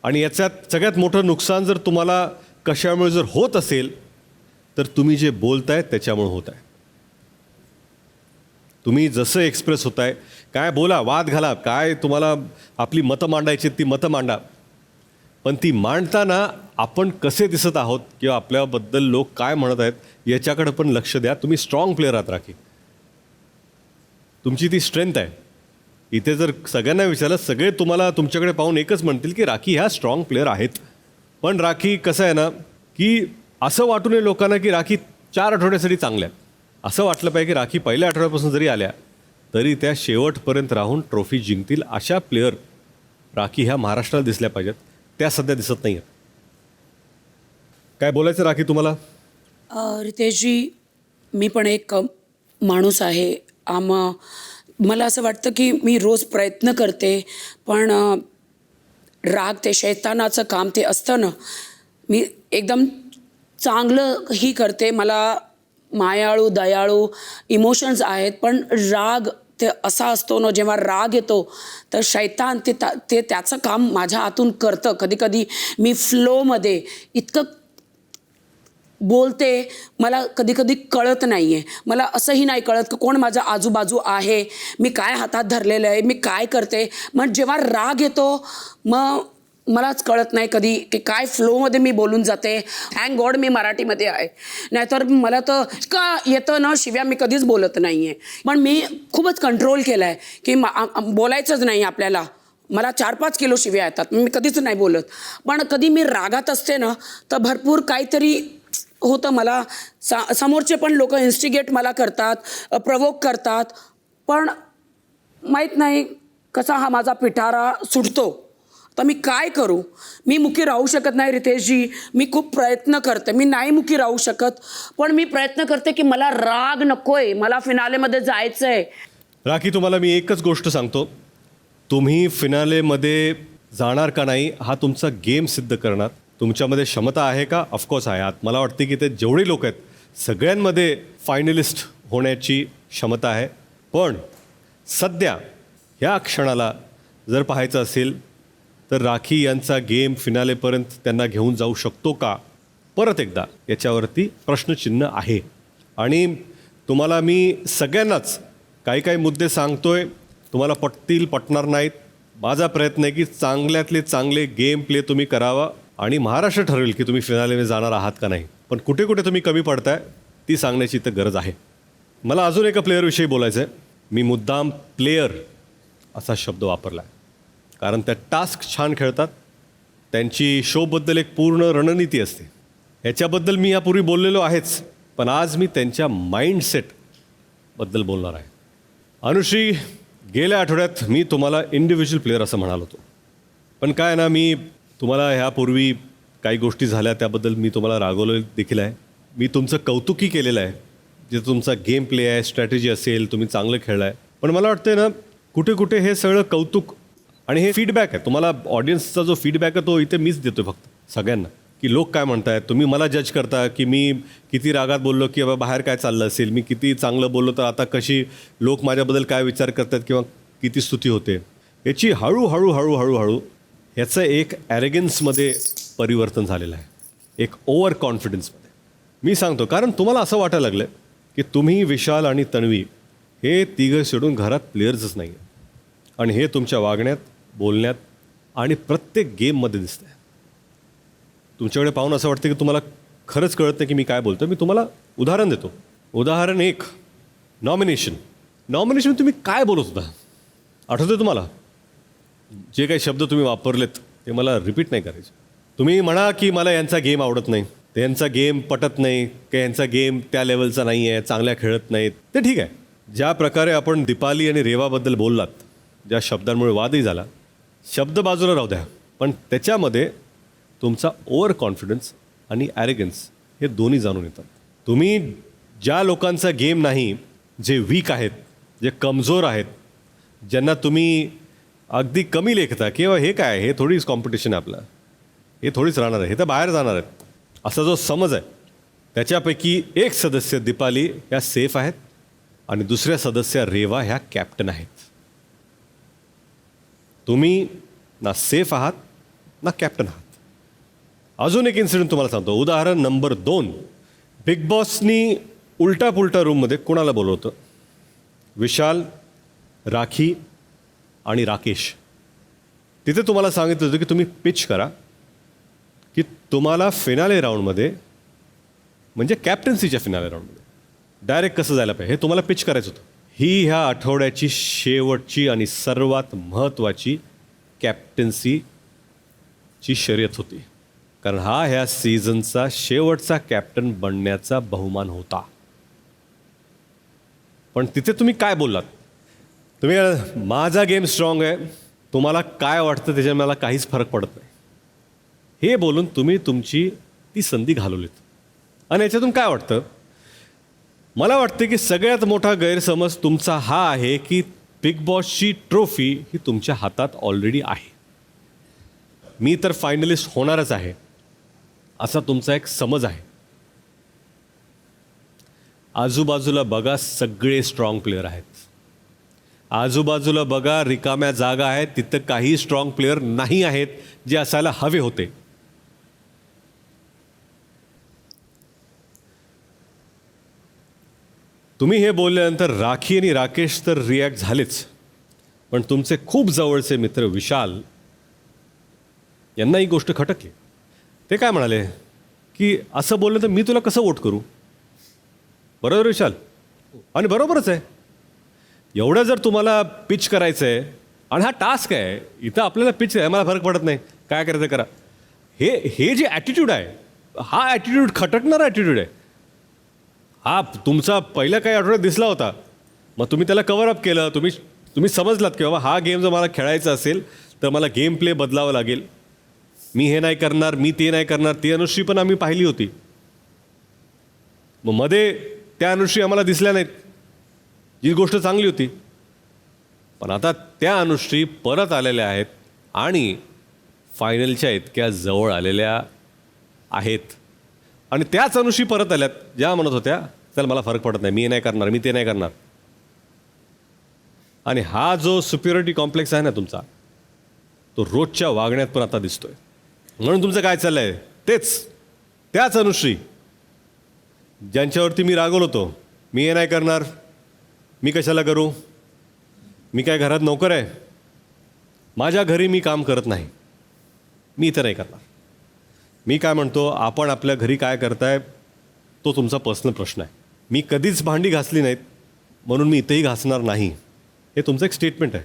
आणि याच्यात सगळ्यात मोठं नुकसान जर तुम्हाला कशामुळे जर होत असेल तर तुम्ही जे बोलताय त्याच्यामुळे होत आहे. तुम्ही जसं एक्सप्रेस होताय, काय बोला, वाद घाला, काय तुम्हाला आपली मतं मांडायची ती मतं मांडा. पण ती मांडताना आपण कसे दिसत आहोत किंवा आपल्याबद्दल लोक काय म्हणत आहेत याच्याकडे पण लक्ष द्या. तुम्ही स्ट्रॉंग प्लेअर आहात राखी. तुमची ती स्ट्रेंथ आहे. इथे जर सगळ्यांना विचारलं, सगळे तुम्हाला तुमच्याकडे पाहून एकच म्हणतील की राखी ह्या स्ट्रॉंग प्लेअर आहेत. पण राखी कसं आहे ना की असं वाटू नये लोकांना की राखी 4 आठवड्यासाठी चांगल्या आहेत. असं वाटलं पाहिजे की राखी पहिल्या आठवड्यापासून जरी आल्या तरी त्या शेवटपर्यंत राहून ट्रॉफी जिंकतील. अशा प्लेअर राखी ह्या महाराष्ट्राला दिसल्या पाहिजेत. त्या सध्या दिसत नाही आहेत. काय बोलायचं राखी तुम्हाला? रितेशजी, मी पण एक माणूस आहे. मला असं वाटतं की मी रोज प्रयत्न करते, पण राग ते शैतानाचं काम ते असतं ना. मी एकदम चांगलंही करते, मला मायाळू दयाळू इमोशन्स आहेत, पण राग ते असा असतो ना, जेव्हा राग येतो तर शैतान ते त्याचं काम माझ्या हातून करतं. कधी कधी मी फ्लोमध्ये इतकं बोलते मला कधी कधी कळत नाही आहे. मला असंही नाही कळत की कोण माझ्या आजूबाजू आहे, मी काय हातात धरलेलं आहे, मी काय करते. मग जेव्हा राग येतो मग मलाच कळत नाही कधी की काय फ्लोमध्ये मी बोलून जाते. थँक गॉड मी मराठीमध्ये आहे, नाहीतर मला तर का येतं ना शिव्या मी कधीच बोलत नाही आहे. पण मी खूपच कंट्रोल केलं आहे की बोलायचंच नाही आपल्याला. मला 4-5 किलो शिव्या येतात, मी कधीच नाही बोलत. पण कधी मी रागात असते ना तर भरपूर काहीतरी होतं मला. समोरचे पण लोक इन्स्टिगेट मला करतात, प्रवोक करतात. पण माहीत नाही कसा हा माझा पिटारा सुटतो. तर मी काय करू? मी मुकी राहू शकत नाही रितेशजी. मी खूप प्रयत्न करते, मी नाही मुकी राहू शकत. पण मी प्रयत्न करते की मला राग नकोय, मला फिनालेमध्ये जायचं आहे. राखी, तुम्हाला मी एकच गोष्ट सांगतो, तुम्ही फिनालेमध्ये जाणार का नाही हा तुमचा गेम सिद्ध करणार. तुमच्यामध्ये क्षमता आहे का? ऑफकोर्स आहे. आत मला वाटते की ते जेवढे लोक आहेत सगळ्यांमध्ये फायनलिस्ट होण्याची क्षमता आहे. पण सध्या ह्या क्षणाला जर पाहायचं असेल तर राखी यांचा गेम फिनालेपर्यंत त्यांना घेऊन जाऊ शकतो का, परत एकदा याच्यावरती प्रश्नचिन्ह आहे. आणि तुम्हाला मी सगळ्यांनाच काही काही मुद्दे सांगतोय, तुम्हाला पटतील पटणार नाहीत. माझा प्रयत्न आहे की चांगल्यातले चांगले गेम प्ले तुम्ही करावा आणि महाराष्ट्र ठरवेल की तुम्ही फिनालेमध्ये जाणार आहात का नाही. पण कुठे कुठे तुम्ही कमी पडताय ती सांगण्याची तर गरज आहे. मला अजून एका प्लेअरविषयी बोलायचं आहे. मी मुद्दाम प्लेयर असा शब्द वापरला आहे कारण त्या टास्क छान खेळतात, त्यांची शोबद्दल एक पूर्ण रणनीती असते. ह्याच्याबद्दल मी यापूर्वी बोललेलो आहेच, पण आज मी त्यांच्या माइंडसेटबद्दल बोलणार आहे. अनुश्री, गेल्या आठवड्यात मी तुम्हाला इंडिव्हिज्युअल प्लेअर असं म्हणालो होतो. पण काय ना, मी तुम्हाला ह्यापूर्वी काही गोष्टी झाल्या त्याबद्दल मी तुम्हाला रागवलं देखील आहे. मी तुमचं कौतुकी केलेलं आहे, जे तुमचा गेम प्ले आहे, स्ट्रॅटेजी असेल, तुम्ही चांगलं खेळलं आहे. पण मला वाटतं ना कुठे कुठे हे सगळं कौतुक आणि हे फीडबॅक आहे, तुम्हाला ऑडियन्सचा जो फीडबॅक आहे तो इथे मीच देतो फक्त सगळ्यांना, की लोक काय म्हणत आहेत. तुम्ही मला जज करता की मी किती रागात बोललो किंवा बाहेर काय चाललं असेल, मी किती चांगलं बोललो तर आता कशी लोक माझ्याबद्दल काय विचार करतात किंवा किती स्तुती होते. याची हळूहळू हळूहळू ह्याचं एक ॲरेगन्समध्ये परिवर्तन झालेलं आहे, एक ओव्हर कॉन्फिडन्समध्ये. मी सांगतो कारण तुम्हाला असं वाटायला लागलं की तुम्ही, विशाल आणि तन्वी हे तिघं सोडून घरात प्लेयर्सच नाही आहे. आणि हे तुमच्या वागण्यात, बोलण्यात आणि प्रत्येक गेममध्ये दिसतं आहे. तुमच्याकडे पाहून असं वाटतं की तुम्हाला खरंच कळत नाही की मी काय बोलतो. मी तुम्हाला उदाहरण देतो. उदाहरण 1, नॉमिनेशन तुम्ही काय बोलत होता आठवतं तुम्हाला? जे काही शब्द तुम्ही वापरलेत ते मला रिपीट नाही करायचे. तुम्ही म्हणा की मला यांचा गेम आवडत नाही, त्यांचा गेम पटत नाही, की यांचा गेम त्या लेवलचा नाही आहे, चांगल्या खेळत नाहीत, ते ठीक आहे. ज्या प्रकारे आपण दीपाली आणि रेवाबद्दल बोललात, ज्या शब्दांमुळे वादही झाला, शब्द बाजूला राहू द्या, पण त्याच्यामध्ये तुमचा ओव्हर कॉन्फिडन्स आणि ॲरेगन्स हे दोन्ही जाणून येतात. तुम्ही ज्या लोकांचा गेम नाही, जे वीक आहेत, जे कमजोर आहेत, ज्यांना तुम्ही अगदी कमी लेखता किंवा हे काय, हे थोडीच कॉम्पिटिशन आहे आपलं, हे थोडीच राहणार आहे, हे तर बाहेर जाणार आहेत, असा जो समज आहे, त्याच्यापैकी एक सदस्य दीपाली ह्या सेफ आहेत आणि दुसऱ्या सदस्य रेवा ह्या कॅप्टन आहेत. तुम्ही ना सेफ आहात ना कॅप्टन आहात. अजून एक इन्सिडेंट तुम्हाला सांगतो. उदाहरण नंबर 2, बिग बॉसनी उलटा पुलटा रूममध्ये कोणाला बोलवतं? विशाल, राखी आणि राकेश. तिथे तुम्हाला सांगितलं होतं की तुम्ही पिच करा की तुम्हाला फिनाले राऊंडमध्ये, म्हणजे कॅप्टन्सीच्या फिनाले राऊंडमध्ये डायरेक्ट कसं जायला पाहिजे हे तुम्हाला पिच करायचं होतं. ही ह्या आठवड्याची शेवटची आणि सर्वात महत्त्वाची कॅप्टन्सीची शर्यत होती, कारण हा ह्या सीझनचा शेवटचा कॅप्टन बनण्याचा बहुमान होता. पण तिथे तुम्ही काय बोललात? तुम्ही माझा गेम स्ट्रॉंग आहे, तुम्हाला काय वाटतं त्याच्यात मला काहीच फरक पडत नाही, हे बोलून तुम्ही तुमची ती संधी घालवलीत. आणि याच्यातून काय वाटतं? मला वाटतं की सगळ्यात मोठा गैरसमज तुमचा हा आहे की बिग बॉसची ट्रॉफी ही तुमच्या हातात ऑलरेडी आहे, मी तर फायनलिस्ट होणारच आहे, असा तुमचा एक समज आहे. आजूबाजूला बघा, सगळे स्ट्रॉंग प्लेयर आहेत. आजूबाजूला बघा, रिकाम्या जागा आहेत, तिथं काही स्ट्रॉंग प्लेयर नाही आहेत जे असायला हवे होते. तुम्ही हे बोलल्यानंतर राखी आणि राकेश तर रिॲक्ट झालेच, पण तुमचे खूप जवळचे मित्र विशाल यांना ही गोष्ट खटकली. ते काय म्हणाले की असं बोललं तर मी तुला कसं वोट करू. बरोबर विशाल, आणि बरोबरच आहे. एवढं जर तुम्हाला पिच करायचं आहे आणि हा टास्क आहे, इथं आपल्याला पिच आहे, मला फरक पडत नाही काय करायचं करा. हे जे ॲटिट्यूड आहे, हा ॲटिट्यूड खटकणारा ॲटिट्यूड आहे. हा तुमचा पहिल्या काही आठवड्यात दिसला होता, मग तुम्ही त्याला कव्हर अप केलं. तुम्ही समजलात की बाबा हा गेम जर मला खेळायचा असेल तर मला गेम प्ले बदलावं लागेल. मी हे नाही करणार, मी ते नाही करणार. ती अनुश्री पण आम्ही पाहिली होती. मग मध्ये त्या अनुश्री आम्हाला दिसल्या नाहीत, जी गोष्ट चांगली होती. पण आता त्या अनुश्री परत आलेल्या आहेत आणि फायनलच्या इतक्या जवळ आलेल्या आहेत. आणि त्याच अनुश्री परत आल्यात ज्या म्हणत होत्या चल मला फरक पडत नाही, मी हे नाही करणार, मी ते नाही करणार. आणि हा जो सुपिरियरिटी कॉम्प्लेक्स आहे ना तुमचा, तो रोजच्या वागण्यात पण आता दिसतोय. म्हणून तुमचं काय चाललं आहे त्याच अनुश्री ज्यांच्यावरती मी रागवलो होतो, मी हे नाही करणार, मी कशाला करू, मी काय घरात नोकर आहे, माझ्या घरी मी काम करत नाही, मी इथं नाही करणार. मी काय म्हणतो, आपण आपल्या घरी काय करताय तो तुमचा पर्सनल प्रश्न आहे. मी कधीच भांडी घासली नाहीत म्हणून मी इथेही घासणार नाही, हे तुमचं एक स्टेटमेंट आहे.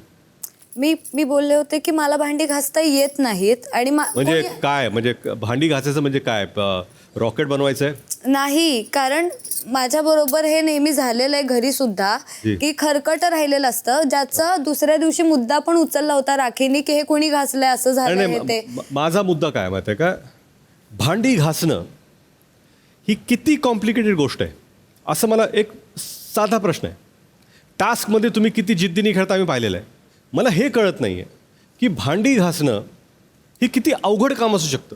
मी बोलले होते की मला भांडी घासता येत नाहीत आणि म्हणजे काय, म्हणजे भांडी घासायचं म्हणजे काय, रॉकेट बनवायचं आहे? नाही, कारण माझ्या बरोबर हे नेहमी झालेलं आहे घरी सुद्धा, की खरकट राहिलेलं असतं, ज्याचं दुसऱ्या दिवशी मुद्दा पण उचलला होता राखीने की हे कोणी घासलंय असं झालं. हे ते माझा मुद्दा काय माहिती आहे का, भांडी घासणं ही किती कॉम्प्लिकेटेड गोष्ट आहे असं मला एक साधा प्रश्न आहे. टास्कमध्ये तुम्ही किती जिद्दीने खेळता आम्ही पाहिलेलं आहे. मला हे कळत नाही आहे की भांडी घासणं ही किती अवघड काम असू शकतं.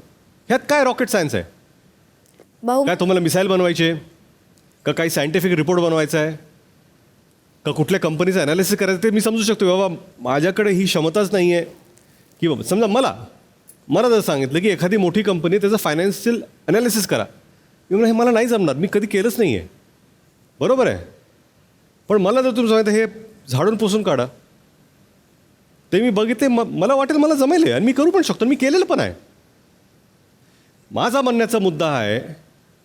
ह्यात काय रॉकेट सायन्स आहे? भाऊ, काय तुम्हाला मिसाईल बनवायची आहे का, काही सायंटिफिक रिपोर्ट बनवायचा आहे का, कुठल्या कंपनीचं ॲनालिसिस करायचं, ते मी समजू शकतो. बाबा माझ्याकडे ही क्षमताच नाही आहे की बाबा समजा मला जर सांगितलं की एखादी मोठी कंपनी त्याचं फायनान्शियल ॲनालिसिस करा, मी म्हणलं हे मला नाही जमणार, मी कधी केलंच नाही आहे. बरोबर आहे. पण मला जर तुम्ही सांगितलं हे झाडून पुसून काढा, ते मी बघितले, मला वाटेल मला जमेल आणि मी करू पण शकतो, मी केलेलं पण आहे. माझा म्हणण्याचा मुद्दा आहे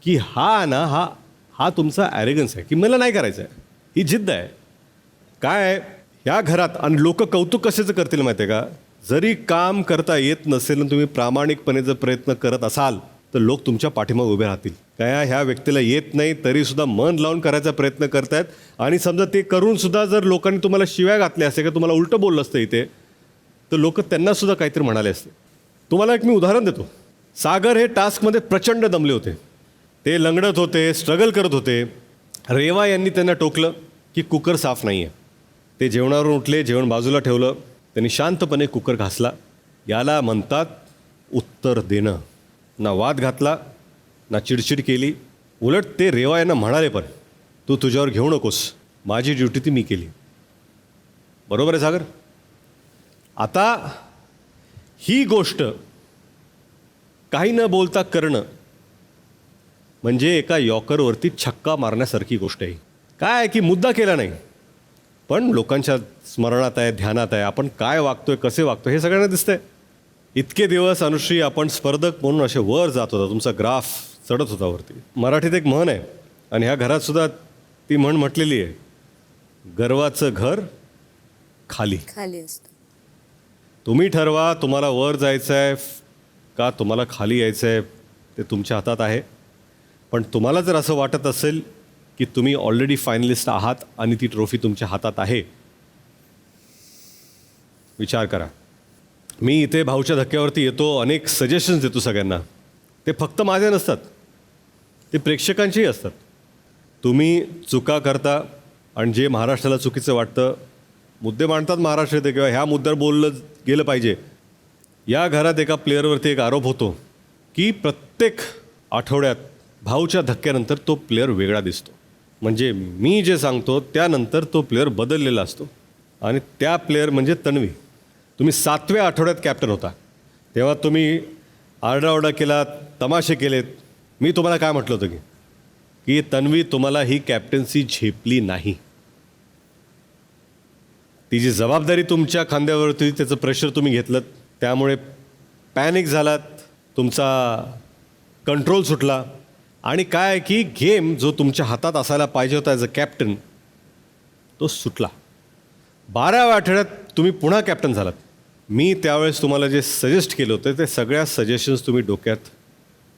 की हा तुमचा ॲरेगन्स आहे की मला नाही करायचं आहे, ही जिद्द आहे. काय आहे ह्या घरात, आणि लोक कौतुक कशाचं करतील माहिती आहे का, जरी काम करता येत नसेल आणि तुम्ही प्रामाणिकपणे जर प्रयत्न करत असाल तर लोक तुमच्या पाठीमागे उभे राहतील. काय ह्या व्यक्तीला येत नाही तरीसुद्धा मन लावून करायचा प्रयत्न करतायत. आणि समजा ते करूनसुद्धा जर लोकांनी तुम्हाला शिव्या घातल्या असते का तुम्हाला उलटं बोललं असतं इथे, तर लोक त्यांनासुद्धा काहीतरी म्हणाले असते. तुम्हाला एक मी उदाहरण देतो. सागर हे टास्कमध्ये प्रचंड दमले होते, ते लंगडत होते, स्ट्रगल करत होते. रेवा यांनी त्यांना टोकलं की कुकर साफ नाही आहे. ते जेवणावरून उठले, जेवण बाजूला ठेवलं, त्यांनी शांतपणे कुकर घासला. याला म्हणतात उत्तर देणं. ना वाद घातला, ना चिडचिड केली. उलट ते रेवा यांना म्हणाले पण तू तुझ्यावर घेऊ नकोस, माझी ड्युटी ती मी केली. बरोबर आहे सागर? आता ही गोष्ट काही न बोलता करणं म्हणजे एका यॉकरवरती छक्का मारण्यासारखी गोष्ट आहे. काय आहे की मुद्दा केला नाही, पण लोकांच्या स्मरणात आहे, ध्यानात आहे. आपण काय वागतोय, कसे वागतोय हे सगळ्यांना दिसतंय. इतके दिवस अनुश्री आपण स्पर्धक म्हणून असे वर जात होता, तुमचा ग्राफ चढत होता वरती. मराठीत एक म्हण आहे आणि ह्या घरात सुद्धा ती म्हण म्हटलेली आहे, गर्वाचं घर खाली असतं. तुम्ही ठरवा तुम्हाला वर जायचं आहे का तुम्हाला खाली यायचं आहे, ते तुमच्या हातात आहे. पण तुम्हाला जर असं वाटत असेल की तुम्ही ऑलरेडी फायनलिस्ट आहात आणि ती ट्रॉफी तुमच्या हातात आहे, विचार करा. मी इथे भाऊच्या धक्क्यावरती येतो, अनेक सजेशन्स देतो सगळ्यांना. ते फक्त माझे नसतात, ते प्रेक्षकांचेही असतात. तुम्ही चुका करता आणि जे महाराष्ट्राला चुकीचं वाटतं, मुद्दे मांडतात महाराष्ट्र येते किंवा ह्या मुद्द्यावर बोललं गेलं पाहिजे. या घरात एका प्लेअरवरती एक आरोप होतो की प्रत्येक आठवड्यात भाऊच्या धक्क्यानंतर तो प्लेअर वेगळा दिसतो. म्हणजे मी जे सांगतो त्यानंतर तो प्लेअर बदललेला असतो. आणि त्या प्लेअर म्हणजे तन्वी. तुम्ही 7व्या आठवड्यात कॅप्टन होता, तेव्हा तुम्ही आरडाओरडा केलात, तमाशे केलेत. मी तुम्हाला काय म्हटलं होतं की की तन्वी तुम्हाला ही कॅप्टन्सी झेपली नाही. ती जी जबाबदारी तुमच्या खांद्यावर होती त्याचं प्रेशर तुम्ही घेतलं, त्यामुळे पॅनिक झालात, तुमचा कंट्रोल सुटला आणि काय की गेम जो तुमच्या हातात असायला पाहिजे होता ॲज अ कॅप्टन तो सुटला. 12व्या आठवड्यात तुम्ही पुन्हा कॅप्टन झालात. मी त्यावेळेस तुम्हाला जे सजेस्ट केलं होतं ते सगळ्या सजेशन्स तुम्ही डोक्यात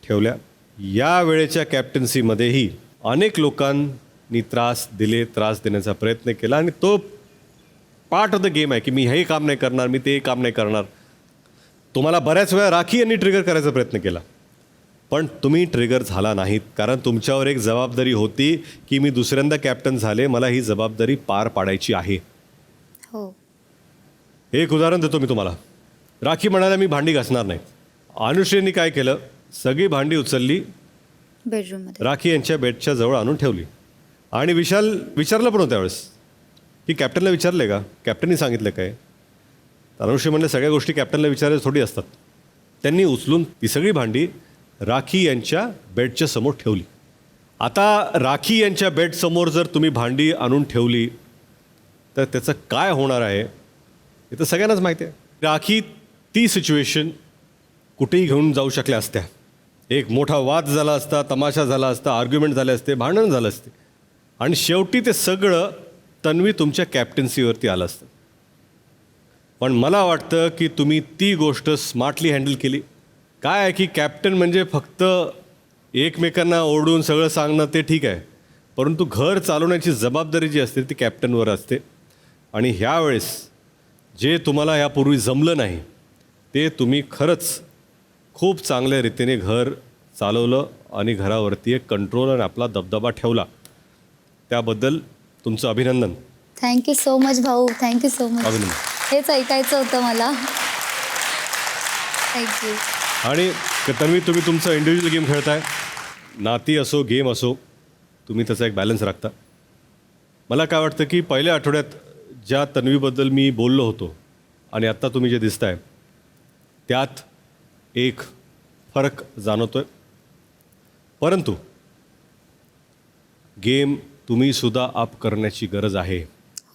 ठेवल्या. या वेळेच्या कॅप्टन्सीमध्येही अनेक लोकांनी त्रास देण्याचा प्रयत्न केला आणि तो पार्ट ऑफ द गेम आहे की मी हेही काम नाही करणार, मी तेही काम नाही करणार. तुम्हाला बऱ्याच वेळा राखी यांनी ट्रिगर करायचा प्रयत्न केला, पण तुम्ही ट्रिगर झाला नाहीत, कारण तुमच्यावर एक जबाबदारी होती की मी दुसऱ्यांदा कॅप्टन झाले, मला ही जबाबदारी पार पाडायची आहे. हो. एक उदाहरण देतो मी तुम्हाला. राखी म्हणाल्या मी भांडी घासणार नाही. अनुश्रींनी काय केलं, सगळी भांडी उचलली, बेडरूममध्ये. राखी यांच्या बेडच्या जवळ आणून ठेवली. आणि विचारलं पण होतं त्यावेळेस की कॅप्टनला विचारले का, कॅप्टननी सांगितलं काय. अनुश्री म्हणले सगळ्या गोष्टी कॅप्टनला विचारायला थोडी असतात. त्यांनी उचलून ती सगळी भांडी राखी यांच्या बेडच्या समोर ठेवली. आता राखी यांच्या बेडसमोर जर तुम्ही भांडी आणून ठेवली तर त्याचं काय होणार आहे हे तर सगळ्यांनाच माहिती आहे. राखी ती सिच्युएशन कुठेही घेऊन जाऊ शकल्या असत्या. एक मोठा वाद झाला असता, तमाशा झाला असता, आर्ग्युमेंट झाले असते, भांडण झालं असते आणि शेवटी ते सगळं तन्वी तुमच्या कॅप्टन्सीवरती आलं असतं. पण मला वाटतं की तुम्ही ती गोष्ट स्मार्टली हँडल केली. काय आहे की कॅप्टन म्हणजे फक्त एकमेकांना ओरडून सगळं सांगणं ते ठीक आहे, परंतु घर चालवण्याची जबाबदारी जी असते ती कॅप्टनवर असते. आणि ह्यावेळेस जे तुम्हाला यापूर्वी जमलं नाही ते तुम्ही खरंच खूप चांगल्या रीतीने घर चालवलं आणि घरावरती एक कंट्रोल आणि आपला दबदबा ठेवला. त्याबद्दल तुमचं अभिनंदन. थँक्यू सो मच भाऊ, थँक्यू सो मच. अभिनंदन. हेच ऐकायचं होतं मला. थँक्यू. आणि तन्वी तुम्ही तुमचं इंडिव्हिज्युअल गेम खेळताय, नाती असो गेम असो, तुम्ही त्याचा एक बॅलन्स राखता. मला काय वाटतं की पहिल्या आठवड्यात ज्या तन्वीबद्दल मी बोललो होतो आणि आत्ता तुम्ही जे दिसताय त्यात एक फरक जाणवतो आहे. परंतु गेम तुम्हीसुद्धा अप करण्याची गरज आहे.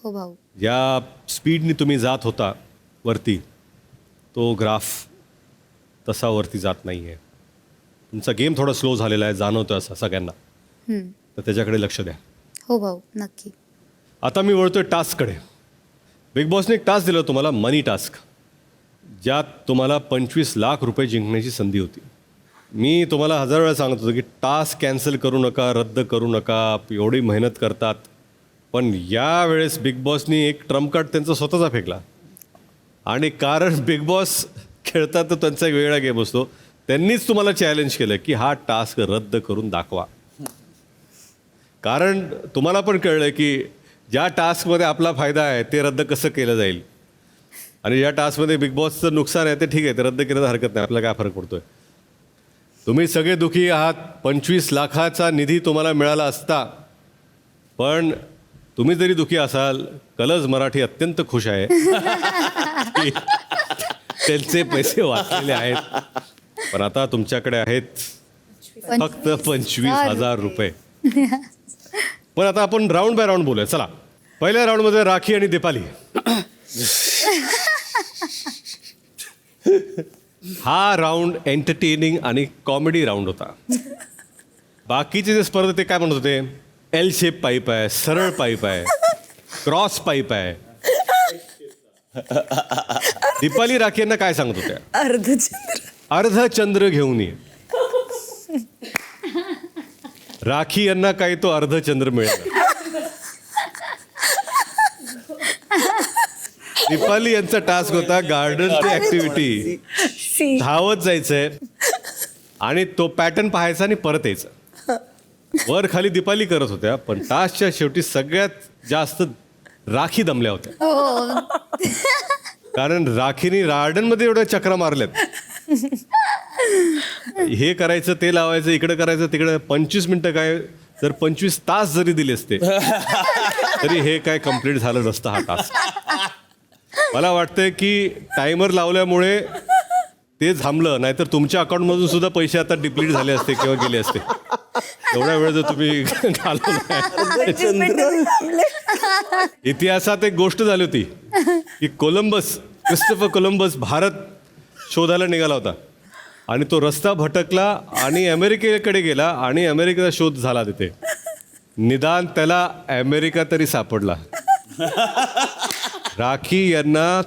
हो भाऊ. या स्पीडनी तुम्ही जात होता वरती, तो ग्राफ तसा वरती जात नाही आहे. तुमचा गेम थोडा स्लो झालेला आहे, जाणवतो असं सगळ्यांना. तर त्याच्याकडे लक्ष द्या. हो भाऊ, नक्की. आता मी वळतोय टास्ककडे. बिग बॉसने एक टास्क दिला तुम्हाला, मनी टास्क, ज्यात तुम्हाला 25 लाख रुपये जिंकण्याची संधी होती. मी तुम्हाला 1000 वेळा सांगत होतो की टास्क कॅन्सल करू नका, रद्द करू नका, एवढी मेहनत करतात. पण यावेळेस बिग बॉसनी एक ट्रम्प कार्ड त्यांचा स्वतःचा फेकला. आणि कारण बिग बॉस खेळतात तर त्यांचा एक वेगळा गेम असतो. त्यांनीच तुम्हाला चॅलेंज केलं की हा टास्क रद्द करून दाखवा. कारण तुम्हाला पण कळलं की ज्या टास्कमध्ये आपला फायदा आहे ते रद्द कसं केलं जाईल आणि ज्या टास्कमध्ये बिग बॉसचं नुकसान आहे ते ठीक आहे, ते रद्द केलं तर हरकत नाही, आपल्याला काय फरक पडतोय. तुम्ही सगळे दुखी आहात. 25 लाखाचा निधी तुम्हाला मिळाला असता, पण तुम्ही जरी दुखी असाल, कलर्स मराठी अत्यंत खुश आहे की त्यांचे पैसे वाचलेले आहेत. पण आता तुमच्याकडे आहेत फक्त 25,000 रुपये. पण आता आपण राऊंड बाय राऊंड बोलूया. चला, पहिल्या राऊंडमध्ये राखी आणि दीपाली. हा राऊंड एंटरटेनिंग आणि कॉमेडी राऊंड होता. बाकीचे जे स्पर्धक ते काय म्हणत होते, एल शेप पाईप आहे, सरळ पाईप आहे, क्रॉस पाईप आहे. दीपाली राखी यांना काय सांगत होत्या, अर्धचंद्र घेऊन ये. राखी यांना काही तो अर्धचंद्र मिळेल. दीपाली यांचा टास्क होता गार्डनची ऍक्टिव्हिटी, धावत जायचंय आणि तो पॅटर्न पाहायचा आणि परत यायचं. वर खाली दीपाली करत होत्या, पण टास्कच्या शेवटी सगळ्यात जास्त राखी दमल्या होत्या. कारण राखीने गार्डनमध्ये एवढ्या चक्रा मारल्यात. हे करायचं, ते लावायचं, इकडे करायचं, तिकडे. 25 मिनिटं काय, जर 25 तास जरी दिले असते तरी हे काय कम्प्लीट झालं नसतं हा टास्क. मला वाटतंय की टायमर लावल्यामुळे ते थांबलं, नाहीतर तुमच्या अकाउंटमधून सुद्धा पैसे आता डिप्लीट झाले असते किंवा गेले असते. एवढा वेळ जर तुम्ही घालवला. इतिहासात एक गोष्ट झाली होती की क्रिस्टोफर कोलंबस भारत शोधायला निघाला होता आणि तो रस्ता भटकला आणि अमेरिकेकडे गेला आणि अमेरिकेचा शोध झाला तिथे. निदान त्याला अमेरिका तरी सापडला. राखी यांना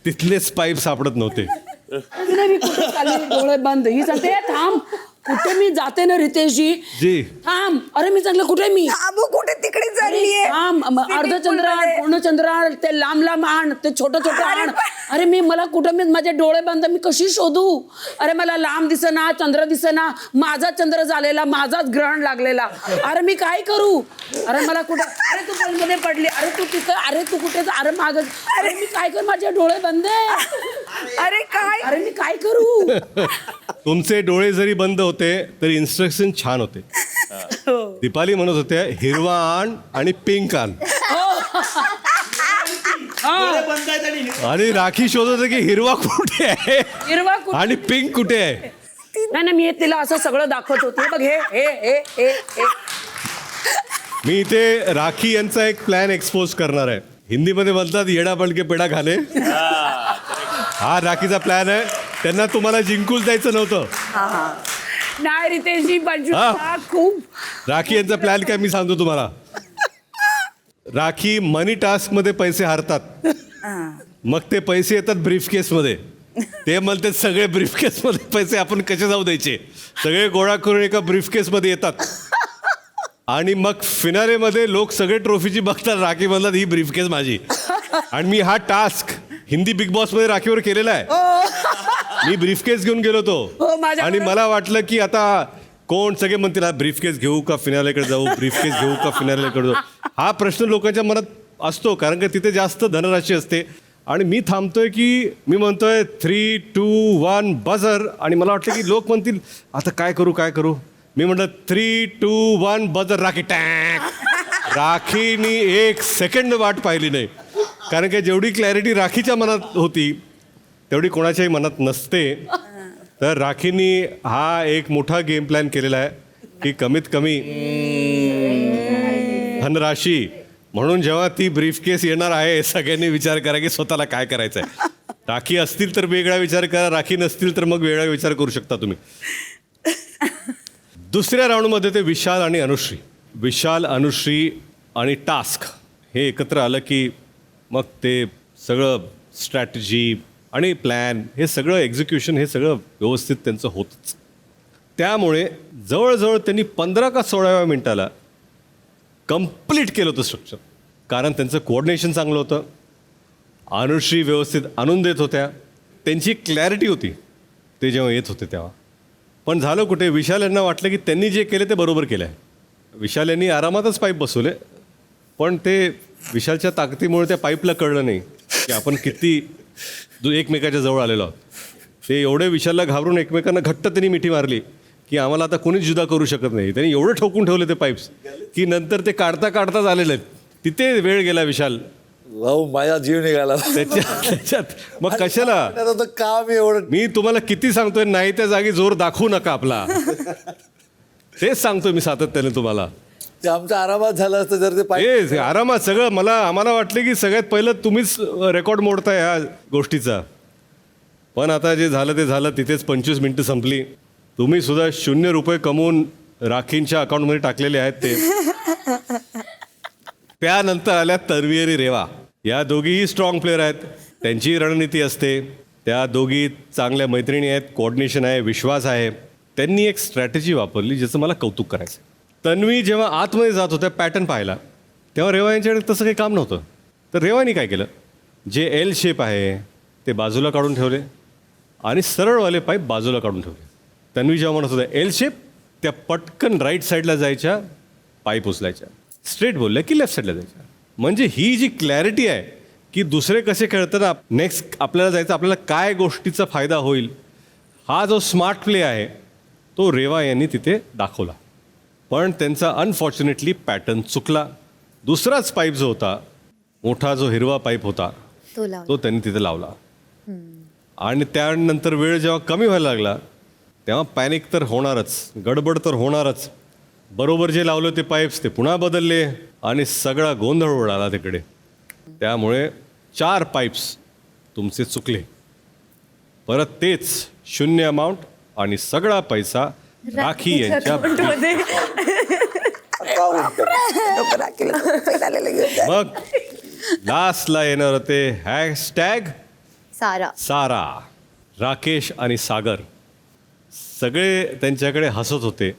तिथलेच पाईप सापडत नव्हते. नाही, मी कुठे चालली, डोळे बंद. ही सांगते थांब, कुठे मी जाते ना रितेशजी, जी थांब. अरे मी चांगलं कुठे मी आबू कुठे तिकडे चाललीये थांब. अर्धचंद्राळ, पूर्णचंद्राळ, ते लांब लांब आण, ते छोटं छोटं आण. अरे मला कुठं, मी माझे डोळे बंद, मी कशी शोधू? अरे मला लांब दिसेना, चंद्र दिसेना, माझा चंद्र झालेला, माझाच ग्रहण लागलेला. अरे मी काय करू? अरे मला कुठं, अरे तू पलमध्ये पडली, अरे तू तिथं, अरे तू कुठे, अरे माग, अरे मी काय करू? माझे डोळे बंद आहे. अरे मी काय करू? तुमचे डोळे जरी बंद होते तरी इन्स्ट्रक्शन छान होते. दीपाली म्हणत होत्या हिरवा आण आणि पिंक आण, आणि राखी शोधत होते की हिरवा कुठे आहे हिरवा कुठे? आणि पिंक कुठे आहे. नाही मी तिला असं सगळं दाखवत होते. बघ हे हे हे हे हे. मी इथे राखी यांचा एक प्लॅन एक्सपोज करणार आहे. हिंदीमध्ये बोलतात येडा पडके पेडा खाले. हा राखीचा प्लॅन आहे. त्यांना तुम्हाला जिंकून द्यायचं नव्हतं. नाही रितेशजी, हा. खूप राखी यांचा प्लॅन काय मी सांगतो तुम्हाला. राखी मनी टास्क मध्ये पैसे हारतात, मग ते पैसे येतात ब्रीफकेसमध्ये. ते म्हणतात सगळे ब्रीफकेसमध्ये पैसे आपण कसे जाऊ द्यायचे, सगळे गोळा करून एका ब्रीफकेसमध्ये येतात. आणि मग फिनालेमध्ये लोक सगळे ट्रॉफीची बघतात, राखी म्हणतात ही ब्रीफकेस माझी. आणि मी हा टास्क हिंदी बिग बॉस मध्ये राखीवर केलेला आहे. मी ब्रीफकेस घेऊन गेलो होतो आणि मला वाटलं की आता कोण सगळे म्हणतील ब्रीफकेस घेऊ का फिनालेकडे जाऊ, ब्रीफकेस घेऊ का फिनालेकडे जाऊ. हा प्रश्न लोकांच्या मनात असतो कारण की तिथे जास्त धनराशी असते. आणि मी थांबतोय की मी म्हणतोय 3, 2, 1 बझर, आणि मला वाटलं की लोक म्हणतील आता काय करू. मी म्हटलं 3, 2, 1 buzzer, rakhi tack. राखीनी 1 second watt पाहिली नाही, कारण की जेवढी क्लॅरिटी राखीच्या मनात होती तेवढी कोणाच्याही मनात नसते. तर राखीनी हा एक मोठा गेम प्लॅन केलेला आहे की कमीत कमी धनराशी म्हणून जेव्हा ती ब्रीफकेस येणार आहे सगळ्यांनी विचार करा की स्वतःला काय करायचं आहे. राखी असतील तर वेगळा विचार करा, राखी नसतील तर मग वेगळा विचार करू शकता तुम्ही. दुसऱ्या राऊंडमध्ये ते विशाल अनुश्री आणि टास्क हे एकत्र आलं की मग ते सगळं स्ट्रॅटेजी आणि प्लॅन हे सगळं एक्झिक्युशन हे सगळं व्यवस्थित त्यांचं होतंच. त्यामुळे जवळजवळ त्यांनी 15 का 16व्या मिनिटाला कंप्लीट केलं होतं स्ट्रक्चर, कारण त्यांचं कोऑर्डिनेशन चांगलं होतं. अनुश्री व्यवस्थित आणून देत होत्या, त्यांची क्लॅरिटी होती ते जेव्हा येत होते तेव्हा. पण झालं कुठे, विशाल यांना वाटलं की त्यांनी जे केलं ते बरोबर केलं आहे. विशाल यांनी आरामातच पाईप बसवले, पण ते विशालच्या ताकदीमुळे त्या पाईपला कळलं नाही की आपण किती एकमेकाच्या जवळ आलेलो आहोत. ते एवढे विशालला घाबरून एकमेकांना घट्ट त्यांनी मिठी मारली की आम्हाला आता कोणीच जुदा करू शकत नाही. त्यांनी एवढं ठोकून ठेवले ते पाईप्स की नंतर ते काढता झालेले आहेत. तिथे वेळ गेला विशाल. भाऊ माझा जीव निघाला त्याच्यात मग कशाला काम एवढं. मी तुम्हाला किती सांगतोय, नाही त्या जागी जोर दाखवू नका आपला. तेच सांगतोय मी सातत्याने तुम्हाला. ते आमचं आरामात झालं असतं जर ते हे आरामात सगळं. आम्हाला वाटलं की सगळ्यात पहिलं तुम्हीच रेकॉर्ड मोडताय ह्या गोष्टीचा. पण आता जे झालं ते झालं. तिथेच 25 मिनिटं संपली. तुम्ही सुद्धा 0 रुपये कमवून राखींच्या अकाउंटमध्ये टाकलेले आहेत ते. त्यानंतर आल्या तन्वी आणि रेवा. या दोघीही स्ट्रॉंग प्लेअर आहेत, त्यांची रणनीती असते. त्या दोघी चांगल्या मैत्रिणी आहेत, कोऑर्डिनेशन आहे, विश्वास आहे. त्यांनी एक स्ट्रॅटेजी वापरली ज्याचं मला कौतुक करायचं. तन्वी जेव्हा आतमध्ये जात होत्या पॅटर्न पाहायला, तेव्हा रेवा यांच्याकडे तसं काही काम नव्हतं. तर रेवानी काय केलं, जे एल शेप आहे ते बाजूला काढून ठेवले आणि सरळवाले पाईप बाजूला काढून ठेवले. तन्वी जेव्हा म्हणत होत्या एल शेप, त्या पटकन राईट साईडला जायच्या, पाईप उचलायच्या. स्ट्रेट बोलल्या की लेफ्ट साईडला जायच्या. म्हणजे ही जी क्लॅरिटी आहे की दुसरे कसे खेळताना नेक्स्ट आपल्याला जायचं, आपल्याला काय गोष्टीचा फायदा होईल, हा जो स्मार्ट प्ले आहे तो रेवा यांनी तिथे दाखवला. पण त्यांचा अनफॉर्च्युनेटली पॅटर्न चुकला. दुसराच पाईप जो होता, मोठा जो हिरवा पाईप होता, तो त्यांनी तिथे लावला. आणि त्यानंतर वेळ जेव्हा कमी व्हायला लागला तेव्हा पॅनिक तर होणारच, गडबड तर होणारच. बरोबर जे लावलं ते पाईप्स ते पुन्हा बदलले आणि सगळा गोंधळ उडाला तिकडे. त्यामुळे 4 पाईप्स तुमचे चुकले. परत तेच 0 अमाऊंट आणि सगळा पैसा राखी यांच्या मग लास्टला येणार होते हॅशटॅग सारा. राकेश आणि सागर सगळे त्यांच्याकडे हसत होते.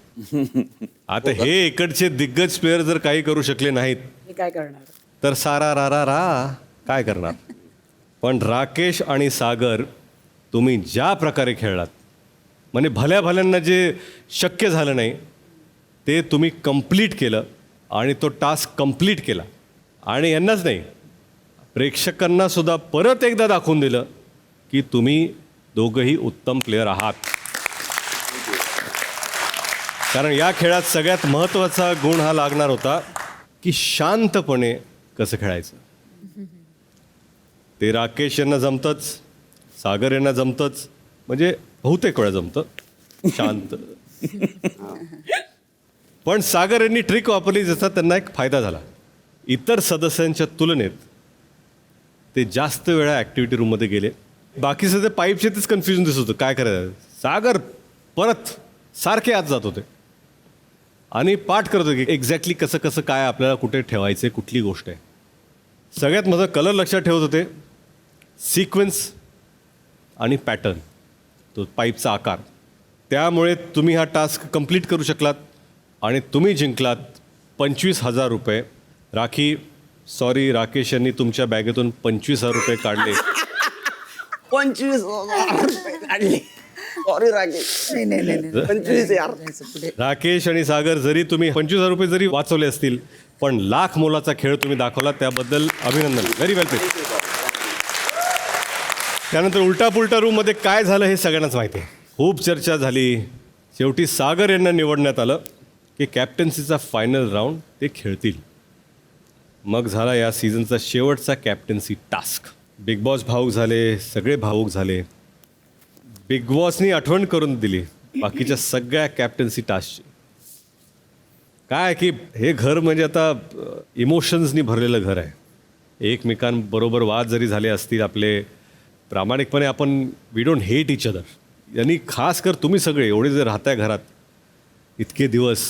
आता हे इकडचे दिग्गज प्लेयर जर काही करू शकले नाहीत मी काय करणार? तर सारा रा रा रा काय करणार. पण राकेश आणि सागर तुम्ही ज्या प्रकारे खेळलात म्हणजे भल्या भल्यांना जे शक्य झालं नाही ते तुम्ही कंप्लीट केलं आणि तो टास्क कंप्लीट केला. आणि यांनाच नाही प्रेक्षकांना सुद्धा परत एकदा दाखवून दिलं की तुम्ही दोघंही उत्तम प्लेयर आहात. कारण या खेळात सगळ्यात महत्त्वाचा गुण हा लागणार होता की शांतपणे कसं खेळायचं. ते राकेश यांना जमतंच, सागर यांना जमतंच, म्हणजे बहुतेक वेळा जमतं शांत. पण सागर यांनी ट्रिक वापरली ज्याचा त्यांना एक फायदा झाला. इतर सदस्यांच्या तुलनेत ते जास्त वेळा ॲक्टिव्हिटी रूममध्ये गेले. बाकी सध्या पाईपचे तेच कन्फ्युजन दिसत होतं काय करायचं. सागर परत सारखे आत जात होते आणि पाठ करत होते की एक्झॅक्टली कसं कसं काय आपल्याला कुठे ठेवायचं कुठली गोष्ट आहे. सगळ्यात माझा कलर लक्षात ठेवत होते, सिक्वेन्स आणि पॅटर्न, तो पाईपचा आकार. त्यामुळे तुम्ही हा टास्क कंप्लीट करू शकलात आणि तुम्ही जिंकलात 25,000 रुपये. राखी सॉरी राकेश यांनी तुमच्या बॅगेतून 25,000 रुपये काढले. 25,000 काढले. सॉरी राकेश. नाही 25 यार. राकेश आणि सागर जरी तुम्ही 25,000 रुपये जरी वाचवले असतील पण लाख मोलाचा खेळ तुम्ही दाखवला त्याबद्दल अभिनंदन. व्हेरी वेल प्लेड. त्यानंतर उलटा पुलटा रूममध्ये काय झालं हे सगळ्यांनाच माहिती आहे. खूप चर्चा झाली. शेवटी सागर यांना निवडण्यात आलं की कॅप्टन्सीचा फायनल राऊंड ते खेळतील. मग झाला या सीझनचा शेवटचा कॅप्टन्सी टास्क. बिग बॉस भाऊक झाले, सगळे भाऊक झाले. बिग बॉसनी आठवण करून दिली बाकीच्या सगळ्या कॅप्टन्सी टास्कची. काय की हे घर म्हणजे आता इमोशन्सनी भरलेलं घर आहे. एकमेकांबरोबर वाद जरी झाले असतील आपले, प्रामाणिकपणे आपण we don't hate each other. यांनी खास कर तुम्ही सगळे एवढे जे राहताय घरात इतके दिवस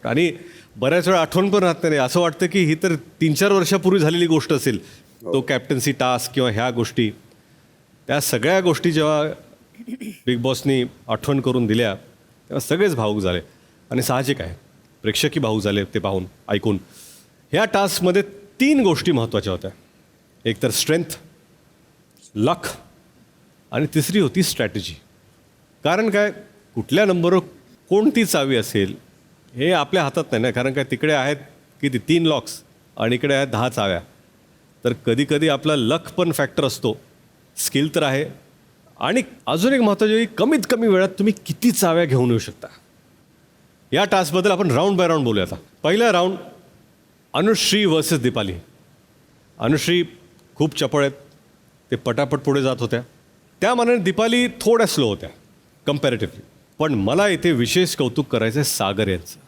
आणि बऱ्याच वेळा आठवण पण राहत नाही. असं वाटतं की ही तर 3-4 वर्षापूर्वी झालेली गोष्ट असेल. तो कॅप्टन्सी टास्क किंवा ह्या गोष्टी, त्या सगळ्या गोष्टी जेव्हा बिग बॉसनी आठवण करून दिल्या तेव्हा सगळेच भावूक झाले. आणि साहजिक आहे प्रेक्षकही भावूक झाले ते पाहून ऐकून. ह्या टास्कमध्ये 3 गोष्टी महत्त्वाच्या होत्या. एक तर स्ट्रेंथ, लक आणि तिसरी होती स्ट्रॅटेजी. कारण काय कुठल्या नंबरवर कोणती चावी असेल हे आपल्या हातात नाही ना. कारण काय तिकडे आहेत किती 3 लॉक्स आणि इकडे आहेत 10 चाव्या. तर कधी कधी आपला लक पण फॅक्टर असतो, स्किल तर आहे. आणि अजून एक महत्त्वाची कमीत कमी वेळात तुम्ही किती चाव्या घेऊन येऊ शकता. या टास्कबद्दल आपण राऊंड बाय राऊंड बोलूया आता. पहिला राऊंड अनुश्री वर्सेस दीपाली. अनुश्री खूप चपळ आहेत, ते पटापट पुढे जात होत्या. त्या मानाने दीपाली थोड्या स्लो होत्या कम्पॅरेटिव्हली. पण मला इथे विशेष कौतुक करायचं आहे सागर यांचं.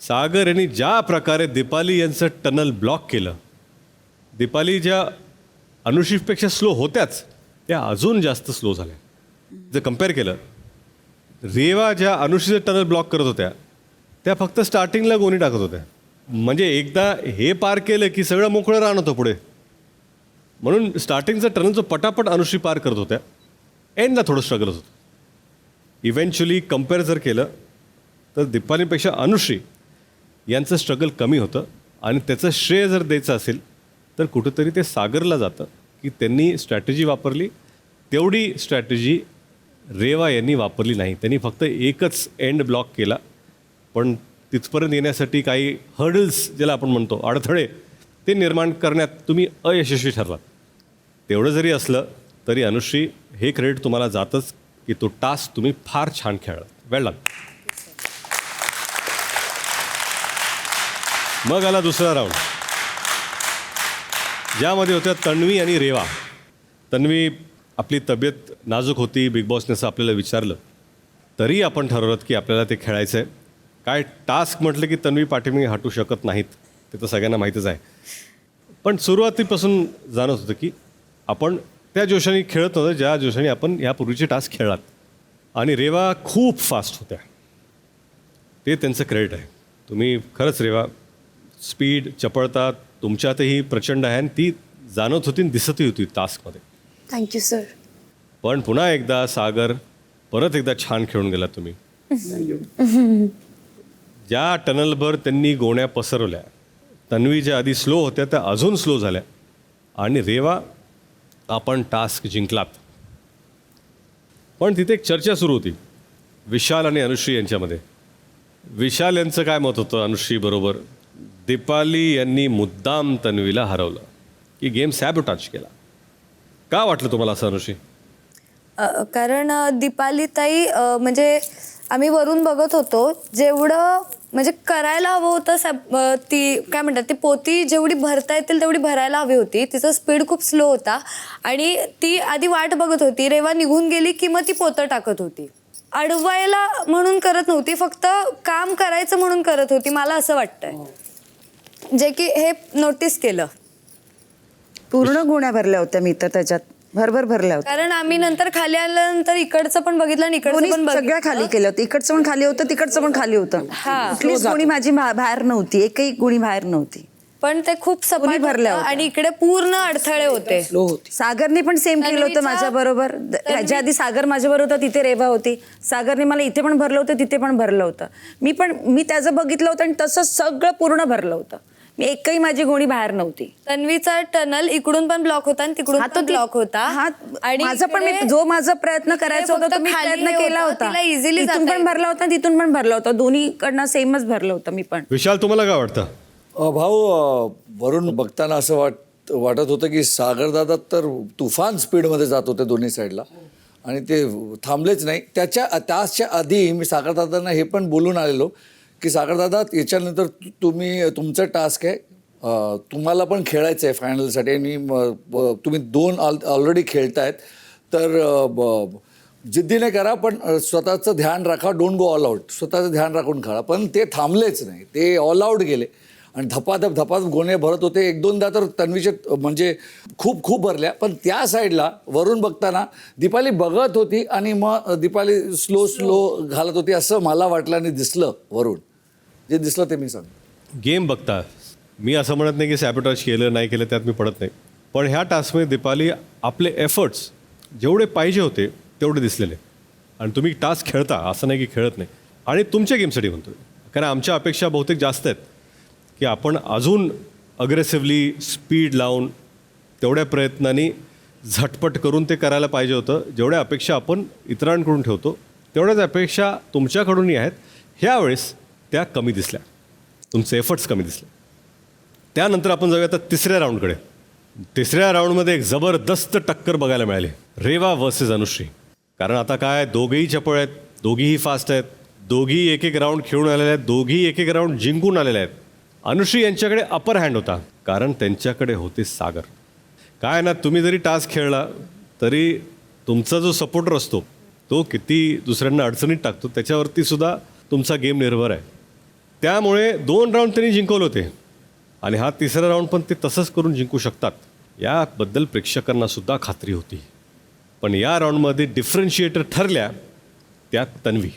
सागर यांनी ज्या प्रकारे दीपाली यांचं टनल ब्लॉक केलं. दीपाली ज्या अनुश्रीपेक्षा स्लो होत्याच त्या अजून जास्त स्लो झाल्या. जर कम्पेअर केलं, रेवा ज्या अनुश्रीचं टनल ब्लॉक करत होत्या त्या फक्त स्टार्टिंगला गोणी टाकत होत्या. म्हणजे एकदा हे पार केलं की सगळं मोकळं राहणं होतं पुढे. म्हणून स्टार्टिंगचं टनलचं पटापट अनुश्री पार करत होत्या. एंडला थोडं स्ट्रगल होतं. इव्हेंच्युअली कम्पेअर जर केलं तर दीपालीपेक्षा अनुश्री यांचं स्ट्रगल कमी होतं. आणि त्याचं श्रेय जर द्यायचं असेल तर कुठंतरी ते सागरला जातं की त्यांनी स्ट्रॅटेजी वापरली. तेवढी स्ट्रॅटेजी रेवा यांनी वापरली नाही. त्यांनी फक्त एकच एंड ब्लॉक केला. पण तिथपर्यंत येण्यासाठी काही हर्डल्स ज्याला आपण म्हणतो अडथळे ते निर्माण करण्यात तुम्ही अयशस्वी ठरलात. तेवढं जरी असलं तरी अनुश्री हे क्रेडिट तुम्हाला जातच की तो टास्क तुम्ही फार छान खेळलात. वेळ लाग. मग आला दुसरा राऊंड ज्यामध्ये होत्या तन्वी आणि रेवा. तन्वी आपली तब्येत नाजूक होती. बिग बॉसने असं आपल्याला विचारलं तरी आपण ठरवलं की आपल्याला ते खेळायचं आहे. काय टास्क म्हटलं की तन्वी पाठीमागे हटू शकत नाहीत, ते तर सगळ्यांना माहीतच आहे. पण सुरुवातीपासून जाणवत होतं की आपण त्या जोशाने खेळत नव्हतं ज्या जोशाने आपण यापूर्वीचे टास्क खेळलात. आणि रेवा खूप फास्ट होत्या, ते त्यांचं क्रेडिट आहे. तुम्ही खरंच रेवा स्पीड चपळता तुमच्यातही प्रचंड आहे आणि ती जाणवत होती आणि दिसतही होती टास्कमध्ये. Thank you sir. पण पुन्हा एकदा सागर परत एकदा छान खेळून गेला तुम्ही. ज्या टनलभर त्यांनी गोण्या पसरवल्या, तन्वी ज्या आधी स्लो होत्या त्या अजून स्लो झाल्या आणि रेवा आपण टास्क जिंकलात. पण तिथे एक चर्चा सुरू होती विशाल आणि अनुश्री यांच्यामध्ये. विशाल यांचं काय मत होतं अनुश्री बरोबर? दीपाली यांनी मुद्दाम तन्वीला हरवलं की गेम सॅबोटाज केला. का वाटलं तुम्हाला असं अनुश्री? कारण दीपालीताई म्हणजे आम्ही वरून बघत होतो, जेवढं म्हणजे करायला हवं होतं ती काय म्हणतात ती पोती जेवढी भरता येतील तेवढी भरायला हवी होती. तिचा स्पीड खूप स्लो होता आणि ती आधी वाट बघत होती. रेवा निघून गेली की मग ती पोतं टाकत होती. अडवायला म्हणून करत नव्हती, फक्त काम करायचं म्हणून करत होती, मला असं वाटतंय. जे की हे नोटीस केलं. पूर्ण गुण्या भरल्या होत्या मी तर त्याच्यात भरभर भरल्या होत्या. कारण आम्ही नंतर खाली आल्यानंतर इकडचं पण बघितलं आणि इकडचं पण सगळ्या खाली केलं होतं. इकडचं पण खाली होतं, तिकडचं पण खाली होतं. कुठलीच गुणी माझी बाहेर नव्हती, एकही गुणी बाहेर नव्हती. पण ते खूप सपाट भरल्या होतं होत्या. आणि इकडे पूर्ण अडथळे होते. सागरने पण सेम केलं होतं माझ्या बरोबर. ह्याच्या आधी सागर माझ्या बरोबर होता, तिथे रेवा होती. सागरने मला इथे पण भरलं होतं, तिथे पण भरलं होतं. मी त्याचं बघितलं होतं आणि तसं सगळं पूर्ण भरलं होतं. मी एकही माझी गोणी बाहेर नव्हती. तन्वीचा टनल इकडून पण ब्लॉक होता आणि तिकडून पण ब्लॉक होता. आणि माझा पण जो माझा प्रयत्न करायचा होता तो मी प्रयत्न केला होता. इझिली इथून पण भरला होता, तिथून पण भरला होता. दोन्हीकडनं सेमच भरलं होतं मी पण. विशाल तुम्हाला काय वाटतं? भाऊ वरून बघताना असं वाटत होतं की सागरदादा तर तुफान स्पीडमध्ये जात होते दोन्ही साईडला आणि ते थांबलेच नाही. त्याच्या आधी मी सागरदादांना हे पण बोलून आलेलो की सागरदादा याच्यानंतर तुमचं टास्क आहे, तुम्हाला पण खेळायचं आहे फायनलसाठी आणि तुम्ही 2 ऑलरेडी खेळतायत तर जिद्दीने करा, पण स्वतःचं ध्यान राखा. Don't go all out. स्वतःचं ध्यान राखून खेळा. पण ते थांबलेच नाही, ते ऑल आउट गेले आणि धपाधप गोणे भरत होते. 1-2दा तर तन्वीचे म्हणजे खूप भरल्या. पण त्या साईडला वरून बघताना दीपाली बघत होती आणि मग दीपाली स्लो घालत होती असं मला वाटलं आणि दिसलं वरून. जे दिसलं ते मी सांगतो. गेम बघता मी असं म्हणत नाही की सॅबोटाज केलं नाही केलं त्यात मी पडत नाही. पण ह्या टास्कमध्ये दीपाली आपले एफर्ट्स जेवढे पाहिजे होते तेवढे दिसलेले. आणि तुम्ही टास्क खेळता असं नाही की खेळत नाही. आणि तुमच्या गेमसाठी म्हणतो, कारण आमच्या अपेक्षा बहुतेक जास्त आहेत की आपण अजून अग्रेसिव्हली स्पीड लावून तेवढ्या प्रयत्नांनी झटपट करून ते करायला पाहिजे होतं. जेवढ्या अपेक्षा आपण इतरांकडून ठेवतो तेवढ्याच अपेक्षा तुमच्याकडूनही आहेत. ह्यावेळेस त्या कमी दिसल्या, तुमचे एफर्ट्स कमी दिसले. त्यानंतर आपण जाऊया आता तिसऱ्या राऊंडकडे. तिसऱ्या राऊंडमध्ये एक जबरदस्त टक्कर बघायला मिळाली, रेवा वर्सेस अनुश्री. कारण आता काय दोघेही चपळ आहेत, दोघीही फास्ट आहेत, दोघी एक राऊंड खेळून आलेले आहेत, दोघी एक राऊंड जिंकून आलेले आहेत. अनुश्री यांच्याकडे अपर हँड होता कारण त्यांच्याकडे होते सागर. काय ना, तुम्ही जरी टास्क खेळला तरी तुमचा जो सपोर्टर असतो तो किती दुसऱ्यांना अडचणीत टाकतो त्याच्यावरती सुद्धा तुमचा गेम निर्भर आहे. त्यामुळे 2 राऊंड त्यांनी जिंकवले होते आणि हा तिसरा राऊंड पण ते तसंच करून जिंकू शकतात याबद्दल प्रेक्षकांना सुद्धा खात्री होती. पण या राऊंडमध्ये डिफरन्शिएटर ठरल्या त्या तन्वी.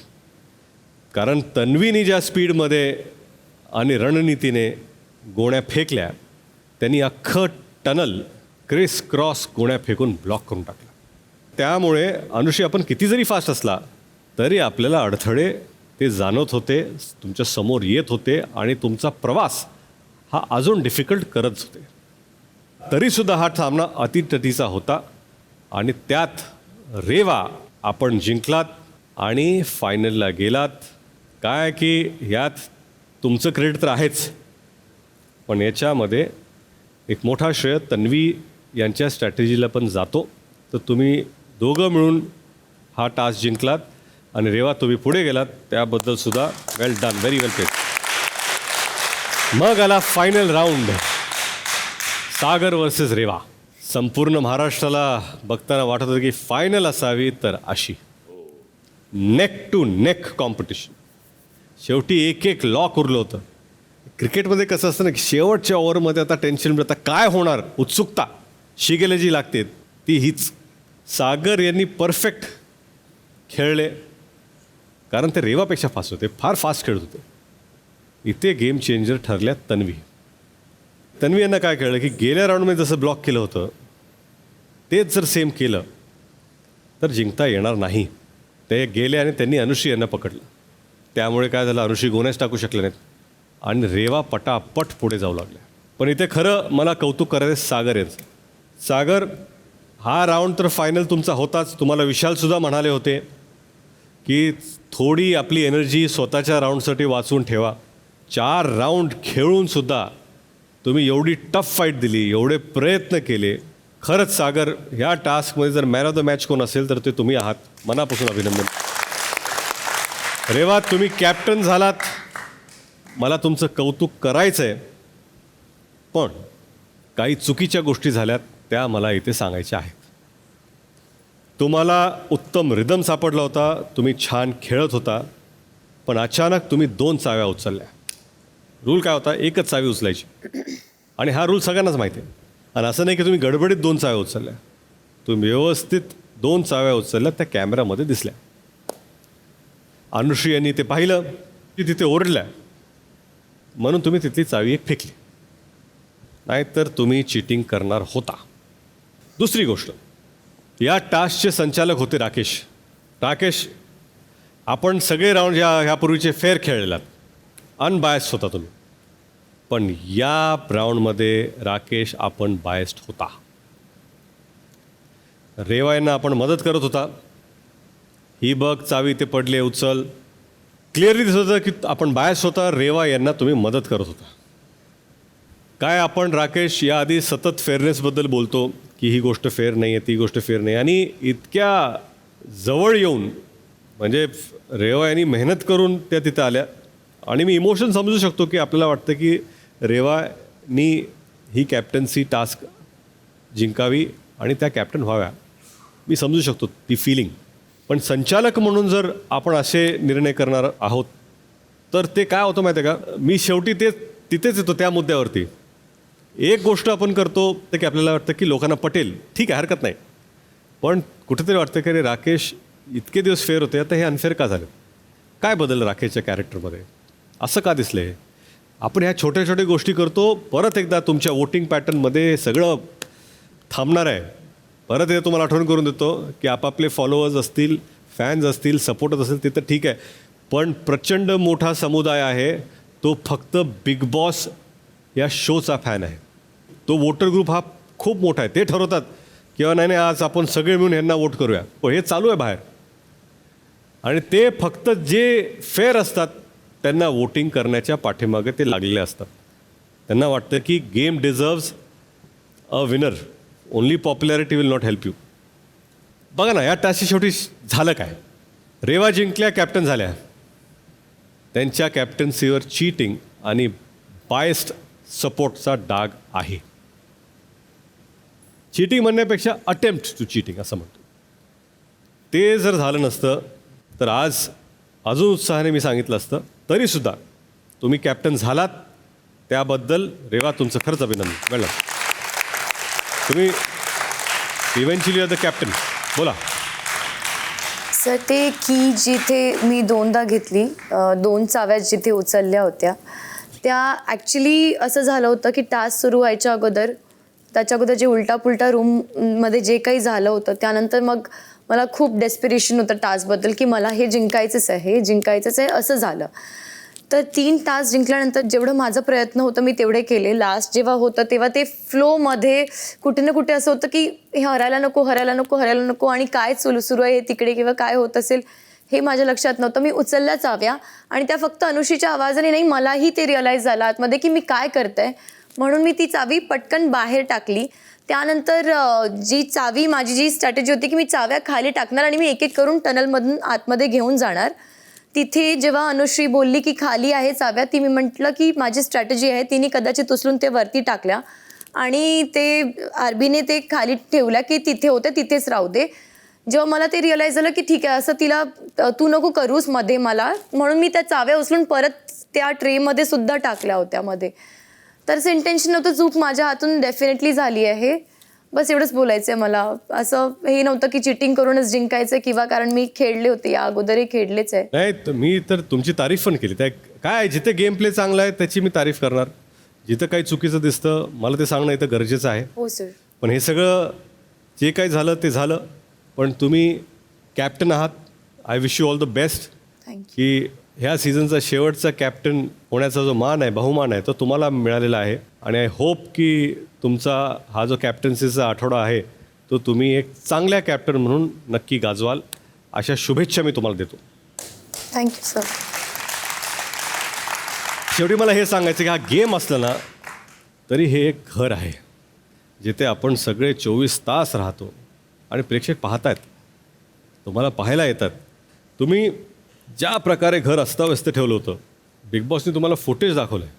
कारण तन्वीने ज्या स्पीडमध्ये आणि रणनीतीने गोण्या फेकल्या त्यांनी अख्खं टनल क्रिस क्रॉस गोण्या फेकून ब्लॉक करून टाकला. त्यामुळे अनुश्री आपण किती जरी फास्ट असला तरी आपल्याला अडथळे ते जाणवत होते, तुमच्या समोर येत होते आणि तुमचा प्रवास हा अजून डिफिकल्ट करत होते. तरीसुद्धा हा सामना अतितटीचा होता आणि त्यात रेवा आपण जिंकलात आणि फायनलला गेलात. काय की यात तुमचं क्रेडिट तर आहेच, पण याच्यामध्ये एक मोठा श्रेय तन्वी यांच्या स्ट्रॅटेजीला पण जातो. तर तुम्ही दोघं मिळून हा टास्क जिंकलात आणि रेवा तुम्ही पुढे गेलात, त्याबद्दल सुद्धा वेल डन, व्हेरी वेल प्लेड. मग आला फायनल राऊंड, सागर वर्सेस रेवा. संपूर्ण महाराष्ट्राला बघताना वाटत होतं की फायनल असावी तर अशी नेक टू नेक कॉम्पिटिशन. शेवटी एक एक लॉक उरलं होतं. क्रिकेटमध्ये कसं असतं ना की शेवटच्या ओव्हरमध्ये आता टेन्शन मिळतं, काय होणार, उत्सुकता शिगेला जी लागते ती हीच. सागर यांनी परफेक्ट खेळले, कारण ते रेवापेक्षा फास्ट होते, फार फास्ट खेळत होते. इथे गेम चेंजर ठरल्या तन्वी. तन्वी यांना काय कळलं की गेल्या राऊंडमध्ये जसं ब्लॉक केलं होतं तेच जर सेम केलं तर जिंकता येणार नाही. ते गेले आणि त्यांनी अनुश्री यांना पकडलं. त्यामुळे काय झालं, अनुश्री गोण्याच टाकू शकले नाहीत आणि रेवा पटापट पुढे जाऊ लागल्या. पण इथे खरं मला कौतुक करायचं सागर यांचं. सागर, हा राऊंड तर फायनल तुमचा होताच. तुम्हाला विशालसुद्धा म्हणाले होते की थोडी आपली एनर्जी स्वतःच्या राऊंडसाठी वाचवून ठेवा. 4 राऊंड खेळूनसुद्धा तुम्ही एवढी टफ फाईट दिली, एवढे प्रयत्न केले. खरंच सागर, ह्या टास्कमध्ये जर मॅन ऑफ द मॅच कोण असेल तर ते तुम्ही आहात. मनापासून अभिनंदन. रेवा, तुम्ही कॅप्टन झालात, मला तुमचं कौतुक करायचं आहे. पण काही चुकीच्या गोष्टी झाल्यात त्या मला इथे सांगायच्या आहेत. तुम्हाला उत्तम रिदम सापडला होता, तुम्ही छान खेळत होता, पण अचानक तुम्ही 2 चाव्या उचलल्या. रूल काय होता, एकच चावी उचलायची आणि हा रूल सगळ्यांनाच माहिती आहे. आणि असं नाही की तुम्ही गडबडीत 2 चाव्या उचलल्या, तुम्ही व्यवस्थित 2 चाव्या उचलल्या, त्या कॅमेरामध्ये दिसल्या. अनुश्री यांनी ते पाहिलं की तिथे ओरडल्या, म्हणून तुम्ही तिथली चावी एक फेकली, नाहीतर तुम्ही चिटिंग करणार होता. दुसरी गोष्ट, या टास्कचे संचालक होते राकेश. राकेश, आपण सगळे राऊंड ह्यापूर्वीचे फेअर खेळलेलात, अनबायस्ड होता तुम्ही. पण या राऊंडमध्ये राकेश आपण बायस्ड होता. रेवा यांना आपण मदत करत होता, ही बघ चावी ते पडले, उचल. क्लिअरली दिसत होतं की आपण बायस होता, रेवा यांना तुम्ही मदत करत होता. काय आपण राकेश याआधी सतत फेअरनेसबद्दल बोलतो की ही गोष्ट फेअर नाही आहे, ती गोष्ट फेअर नाही, आणि इतक्या जवळ येऊन म्हणजे रेवा यांनी मेहनत करून त्या तिथं आल्या. आणि मी इमोशन समजू शकतो की आपल्याला वाटतं की रेवानी ही कॅप्टन्सी टास्क जिंकावी आणि त्या कॅप्टन व्हाव्या. मी समजू शकतो ती फिलिंग. पण संचालक म्हणून जर आपण असे निर्णय करणार आहोत तर ते काय होतं माहिती आहे का, मी शेवटी तिथेच येतो त्या मुद्द्यावरती. एक गोष्ट आपण करतो तर की आपल्याला वाटतं की लोकांना पटेल, ठीक आहे, हरकत नाही. पण कुठेतरी वाटतं की अरे राकेश इतके दिवस फेअर होते, आता हे अनफेअर का झालं, काय बदललं राकेशच्या कॅरेक्टरमध्ये, असं का दिसले. आपण ह्या छोट्या छोट्या गोष्टी करतो. परत एकदा तुमच्या वोटिंग पॅटर्नमध्ये सगळं थांबणार आहे. परत एकदा तुम्हाला आठवण करून देतो की आपापले फॉलोअर्स असतील, फॅन्स असतील, सपोर्टर्स असतील, ते तर ठीक आहे, पण प्रचंड मोठा समुदाय आहे, तो फक्त बिग बॉस या शोचा फॅन आहे. तो वोटर ग्रुप हा खूप मोठा आहे. ते ठरवतात किंवा नाही आज आपण सगळे मिळून यांना वोट करूया, हे चालू आहे बाहेर. आणि ते फक्त जे फेअर असतात त्यांना वोटिंग करण्याच्या पाठीमागे ते लागलेले असतात. त्यांना वाटतं की game deserves a winner, only popularity will not help you. बघा ना, या टास्कची शेवटी झालं काय, रेवा जिंकल्या, कॅप्टन झाल्या. त्यांच्या कॅप्टन्सीवर चीटिंग आणि बायस्ड सपोर्टचा डाग आहे. चीटिंग म्हणण्यापेक्षा अटेम्प्ट टू चीटिंग असं म्हणतो. ते जर झालं नसतं तर आज अजून उत्साहाने मी सांगितलं असतं. तरीसुद्धा तुम्ही कॅप्टन झालात, त्याबद्दल रेवा तुमचं खरंच अभिनंदन. मॅडम, तुम्ही इव्हेंच्युअली आर द कॅप्टन. बोला सर. ते की जिथे मी 2दा घेतली, 2 चाव्या जिथे उचलल्या होत्या, त्या ॲक्च्युली असं झालं होतं की टास्क सुरू व्हायच्या अगोदर, त्याच्या अगोदर जे उलटा रूममध्ये जे काही झालं होतं, त्यानंतर मग मला खूप डेस्पिरेशन होतं टास्कबद्दल की मला हे जिंकायचंच आहे असं झालं. तर 3 टास्क जिंकल्यानंतर जेवढं माझा प्रयत्न होतं मी तेवढे केले. लास्ट जेव्हा होतं तेव्हा ते फ्लोमध्ये कुठे ना कुठे असं होतं की हे हरायला नको आणि काय सुरू आहे हे तिकडे किंवा काय होत असेल हे माझ्या लक्षात नव्हतं. मी उचलल्या चाव्या आणि त्या फक्त अनुश्रीच्या आवाजाने नाही, मलाही ते रिअलाईज झालं आतमध्ये की मी काय करते. म्हणून मी ती चावी पटकन बाहेर टाकली. त्यानंतर माझी जी स्ट्रॅटेजी होती की मी चाव्या खाली टाकणार आणि मी एक करून टनलमधून आतमध्ये घेऊन जाणार. तिथे जेव्हा अनुश्री बोलली की खाली आहे चाव्या, ती मी म्हटलं की माझी स्ट्रॅटेजी आहे. तिने कदाचित उचलून ते वरती टाकल्या आणि ते आरबीने ते खाली ठेवल्या की तिथे होते तिथेच राहू दे. जेव्हा मला ते रिअलाईज झालं की ठीक आहे, असं तिला तू नको करूस मध्ये मला, म्हणून मी त्या चाव्या उचलून परत त्या ट्रेमध्ये सुद्धा टाकल्या होत्या मध्ये. तर असं इंटेन्शन नव्हतं, चूक माझ्या हातून डेफिनेटली झाली आहे. बस एवढंच बोलायचं आहे मला. असं हे नव्हतं की चिटिंग करूनच जिंकायचं किंवा, कारण मी खेळले होते या अगोदरही खेळलेच आहे. नाही मी तर तुमची तारीफ पण केली. त्या काय जिथे गेम प्ले चांगला आहे त्याची मी तारीफ करणार. जिथं काही चुकीचं दिसतं मला ते सांगणं इथं गरजेचं आहे. हो सर. पण हे सगळं जे काही झालं ते झालं. पण तुम्ही कॅप्टन आहात. I wish you all the best. Thank you. की ह्या सीझनचा शेवटचा कॅप्टन होण्याचा जो मान आहे, बहुमान आहे, तो तुम्हाला मिळालेला आहे. आणि आय होप की तुमचा हा जो कॅप्टन्सीचा आठवडा आहे तो तुम्ही एक चांगल्या कॅप्टन म्हणून नक्की गाजवाल. अशा शुभेच्छा मी तुम्हाला देतो. Thank you sir. शेवटी मला हे सांगायचं की हा गेम असला ना तरी हे एक घर आहे जिथे आपण सगळे 24 तास राहतो आणि प्रेक्षक पाहतायत, तुम्हाला पाहायला येतात. तुम्ही ज्या प्रकारे घर अस्ताव्यस्त ठेवलं होतं, बिग बॉसने तुम्हाला फुटेज दाखवलं आहे.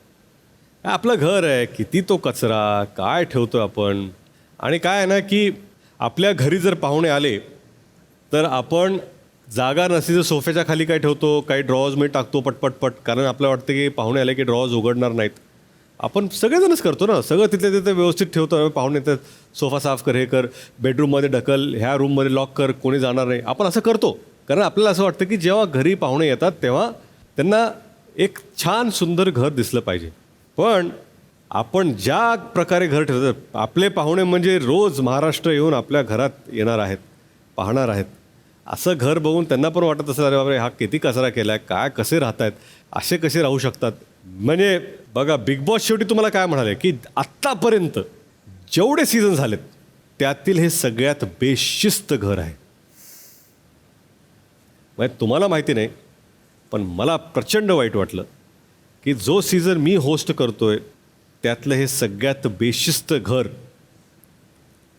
आपलं घर आहे, किती तो कचरा काय ठेवतो आपण. आणि काय आहे ना की आपल्या घरी जर पाहुणे आले तर आपण जागा नसली तर सोफ्याच्या खाली काय ठेवतो, काही ड्रॉजमध्ये टाकतो पटपटपट, कारण आपल्याला वाटतं की पाहुणे आले की ड्रॉज उघडणार नाहीत. आपण सगळेजणच करतो ना, सगळं तिथल्या तिथे व्यवस्थित ठेवतो. पाहुणे येतात, सोफा साफ कर, हे कर, बेडरूममध्ये ढकल, ह्या रूममध्ये लॉक कर, कोणी जाणार नाही, आपण असं करतो. कारण आपल्याला असं वाटतं की जेव्हा घरी पाहुणे येतात तेव्हा त्यांना एक छान सुंदर घर दिसलं पाहिजे. पण आपण ज्या प्रकारे घर ठेवतो, आपले पाहुणे म्हणजे रोज महाराष्ट्र येऊन आपल्या घरात येणार आहेत, पाहणार आहेत. असं घर बघून त्यांना पण वाटत असेल, अरे बाबा हा किती कचरा केला आहे, काय कसे राहत आहेत, असे कसे राहू शकतात. म्हणजे बघा, बिग बॉस शेवटी तुम्हाला काय म्हणाले की आत्तापर्यंत जेवढे सीझन झालेत त्यातील हे सगळ्यात बेशिस्त घर आहे. म्हणजे तुम्हाला माहिती नाही, पण मला प्रचंड वाईट वाटलं की जो सीझन मी होस्ट करतोय त्यातलं हे सगळ्यात बेशिस्त घर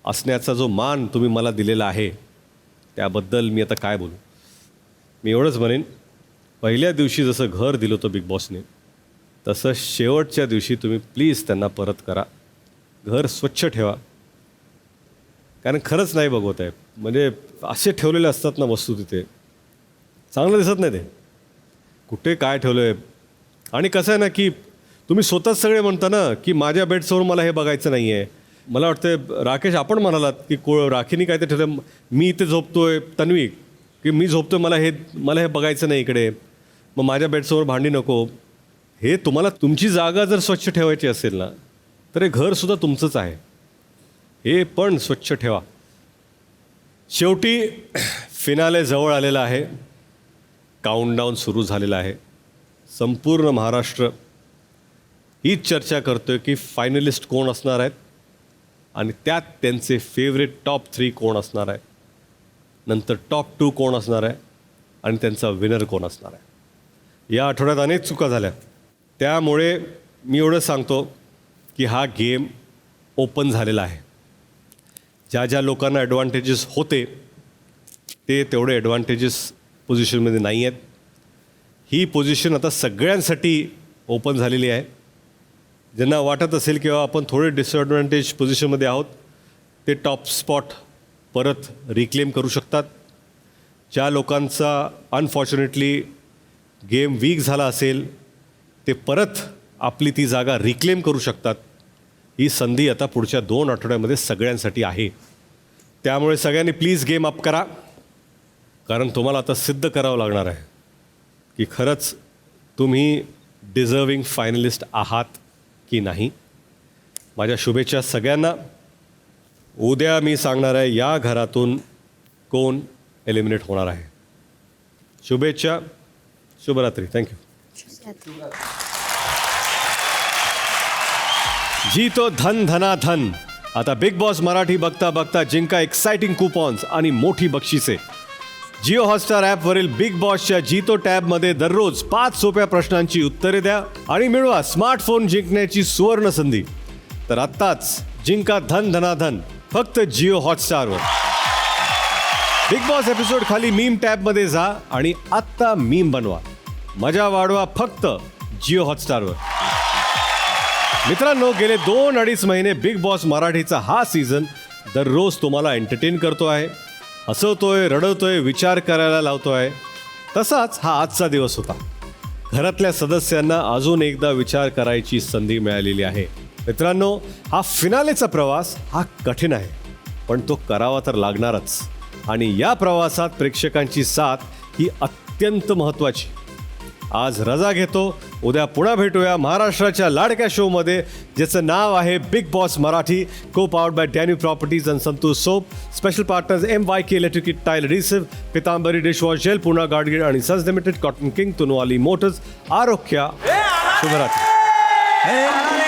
असण्याचा जो मान तुम्ही मला दिलेला आहे त्याबद्दल मी आता काय बोलू. मी एवढंच म्हणेन, पहिल्या दिवशी जसं घर दिलं होतं बिग बॉसने, तसं शेवटच्या दिवशी तुम्ही प्लीज त्यांना परत करा. घर स्वच्छ ठेवा, कारण खरंच नाही बघवत आहे. म्हणजे असे ठेवलेले असतात ना वस्तू तिथे, चांगलं दिसत नाही ते, कुठे काय ठेवलं आहे. आणि कसं आहे ना की तुम्ही स्वतःच सगळे म्हणता ना की माझ्या बेडसमोर मला हे बघायचं नाही आहे. मला वाटतं राकेश आपण म्हणालात की राखीने काय ते ठेवलं, मी इथे झोपतोय, तन्वी की मी झोपतोय, मला हे बघायचं नाही इकडे, मग माझ्या बेडसमोर भांडी नको. हे तुम्हाला तुमची जागा जर स्वच्छ ठेवायची असेल ना तर हे घरसुद्धा तुमचंच आहे, हे पण स्वच्छ ठेवा. शेवटी फिनाले जवळ आलेला आहे, काउंटडाऊन सुरू झालेला आहे. संपूर्ण महाराष्ट्र हीच चर्चा करतोय की फायनलिस्ट कोण असणार आहेत आणि त्यात त्यांचे फेवरेट टॉप 3 कोण असणार आहे, नंतर टॉप 2 कोण असणार आहे आणि त्यांचा विनर कोण असणार आहे. या आठवड्यात अनेक चुका झाल्या, त्यामुळे मी एवढं सांगतो की हा गेम ओपन झालेला आहे. ज्या ज्या लोकांना ॲडव्हान्टेजेस होते ते तेवढे ॲडव्हान्टेजेस पोझिशनमध्ये नाही आहेत. ही पोझिशन आता सगळ्यांसाठी ओपन झालेली आहे. ज्यांना वाटत असेल किंवा आपण थोडे डिसॲडव्हान्टेज पोझिशनमध्ये आहोत ते टॉप स्पॉट परत रिक्लेम करू शकतात. ज्या लोकांचा अनफॉर्च्युनेटली गेम वीक झाला असेल ते परत आपली ती जागा रिक्लेम करू शकतात. ही संधी आता पुढच्या 2 आठवड्यामध्ये सगळ्यांसाठी आहे. त्यामुळे सगळ्यांनी प्लीज गेम अप करा, कारण तुम्हाला आता सिद्ध करावं लागणार आहे की खरंच तुम्ही डिझर्विंग फायनलिस्ट आहात की नाही. माझ्या शुभेच्छा सगळ्यांना. उद्या मी सांगणार आहे या घरातून कोण एलिमिनेट होणार आहे. शुभेच्छा, शुभरात्री, थँक्यू. जी तो धन धना धन. आता बिग बॉस मराठी बघता बघता जिंका एक्साइटिंग कुपॉन्स आणि मोठी बक्षिसे. जिओ हॉटस्टार ॲपवरील बिग बॉसच्या जीतो टॅबमध्ये दररोज 5 सोप्या प्रश्नांची उत्तरे द्या आणि मिळवा स्मार्टफोन जिंकण्याची सुवर्ण संधी. तर आत्ताच जिंका धन धनाधन फक्त जिओ हॉटस्टारवर. बिग बॉस एपिसोड खाली मीम टॅबमध्ये जा आणि आत्ता मीम बनवा. मजा वाढवा फक्त जिओ हॉटस्टारवर. मित्रांनो, गेले 2-2.5 महिने बिग बॉस मराठीचा हा सीझन दररोज तुम्हाला एंटरटेन करतो आहे. हसवतोय, रडवतोय, विचार करायला लावतोय. तसाच हा आजचा दिवस होता. घरातल्या सदस्यांना अजून एकदा विचार करायची संधी मिळालेली आहे. मित्रांनो, हा फिनालेचा प्रवास हा कठीण आहे, पण तो करावा तर लागणारच. आणि या प्रवासात प्रेक्षकांची साथ ही अत्यंत महत्त्वाची. आज रजा घेतो. उद्या पुन्हा भेटूया महाराष्ट्राच्या लाडक्या शोमध्ये, ज्याचं नाव आहे big Boss Marathi, co powered by Danube properties and Santosh soap. Special partners MYK electric tile receive, Pitambari dishwash gel, Purna Gadgil आणि sons limited, cotton king, Tunwal motors. आरोग्या. शुभरात्री.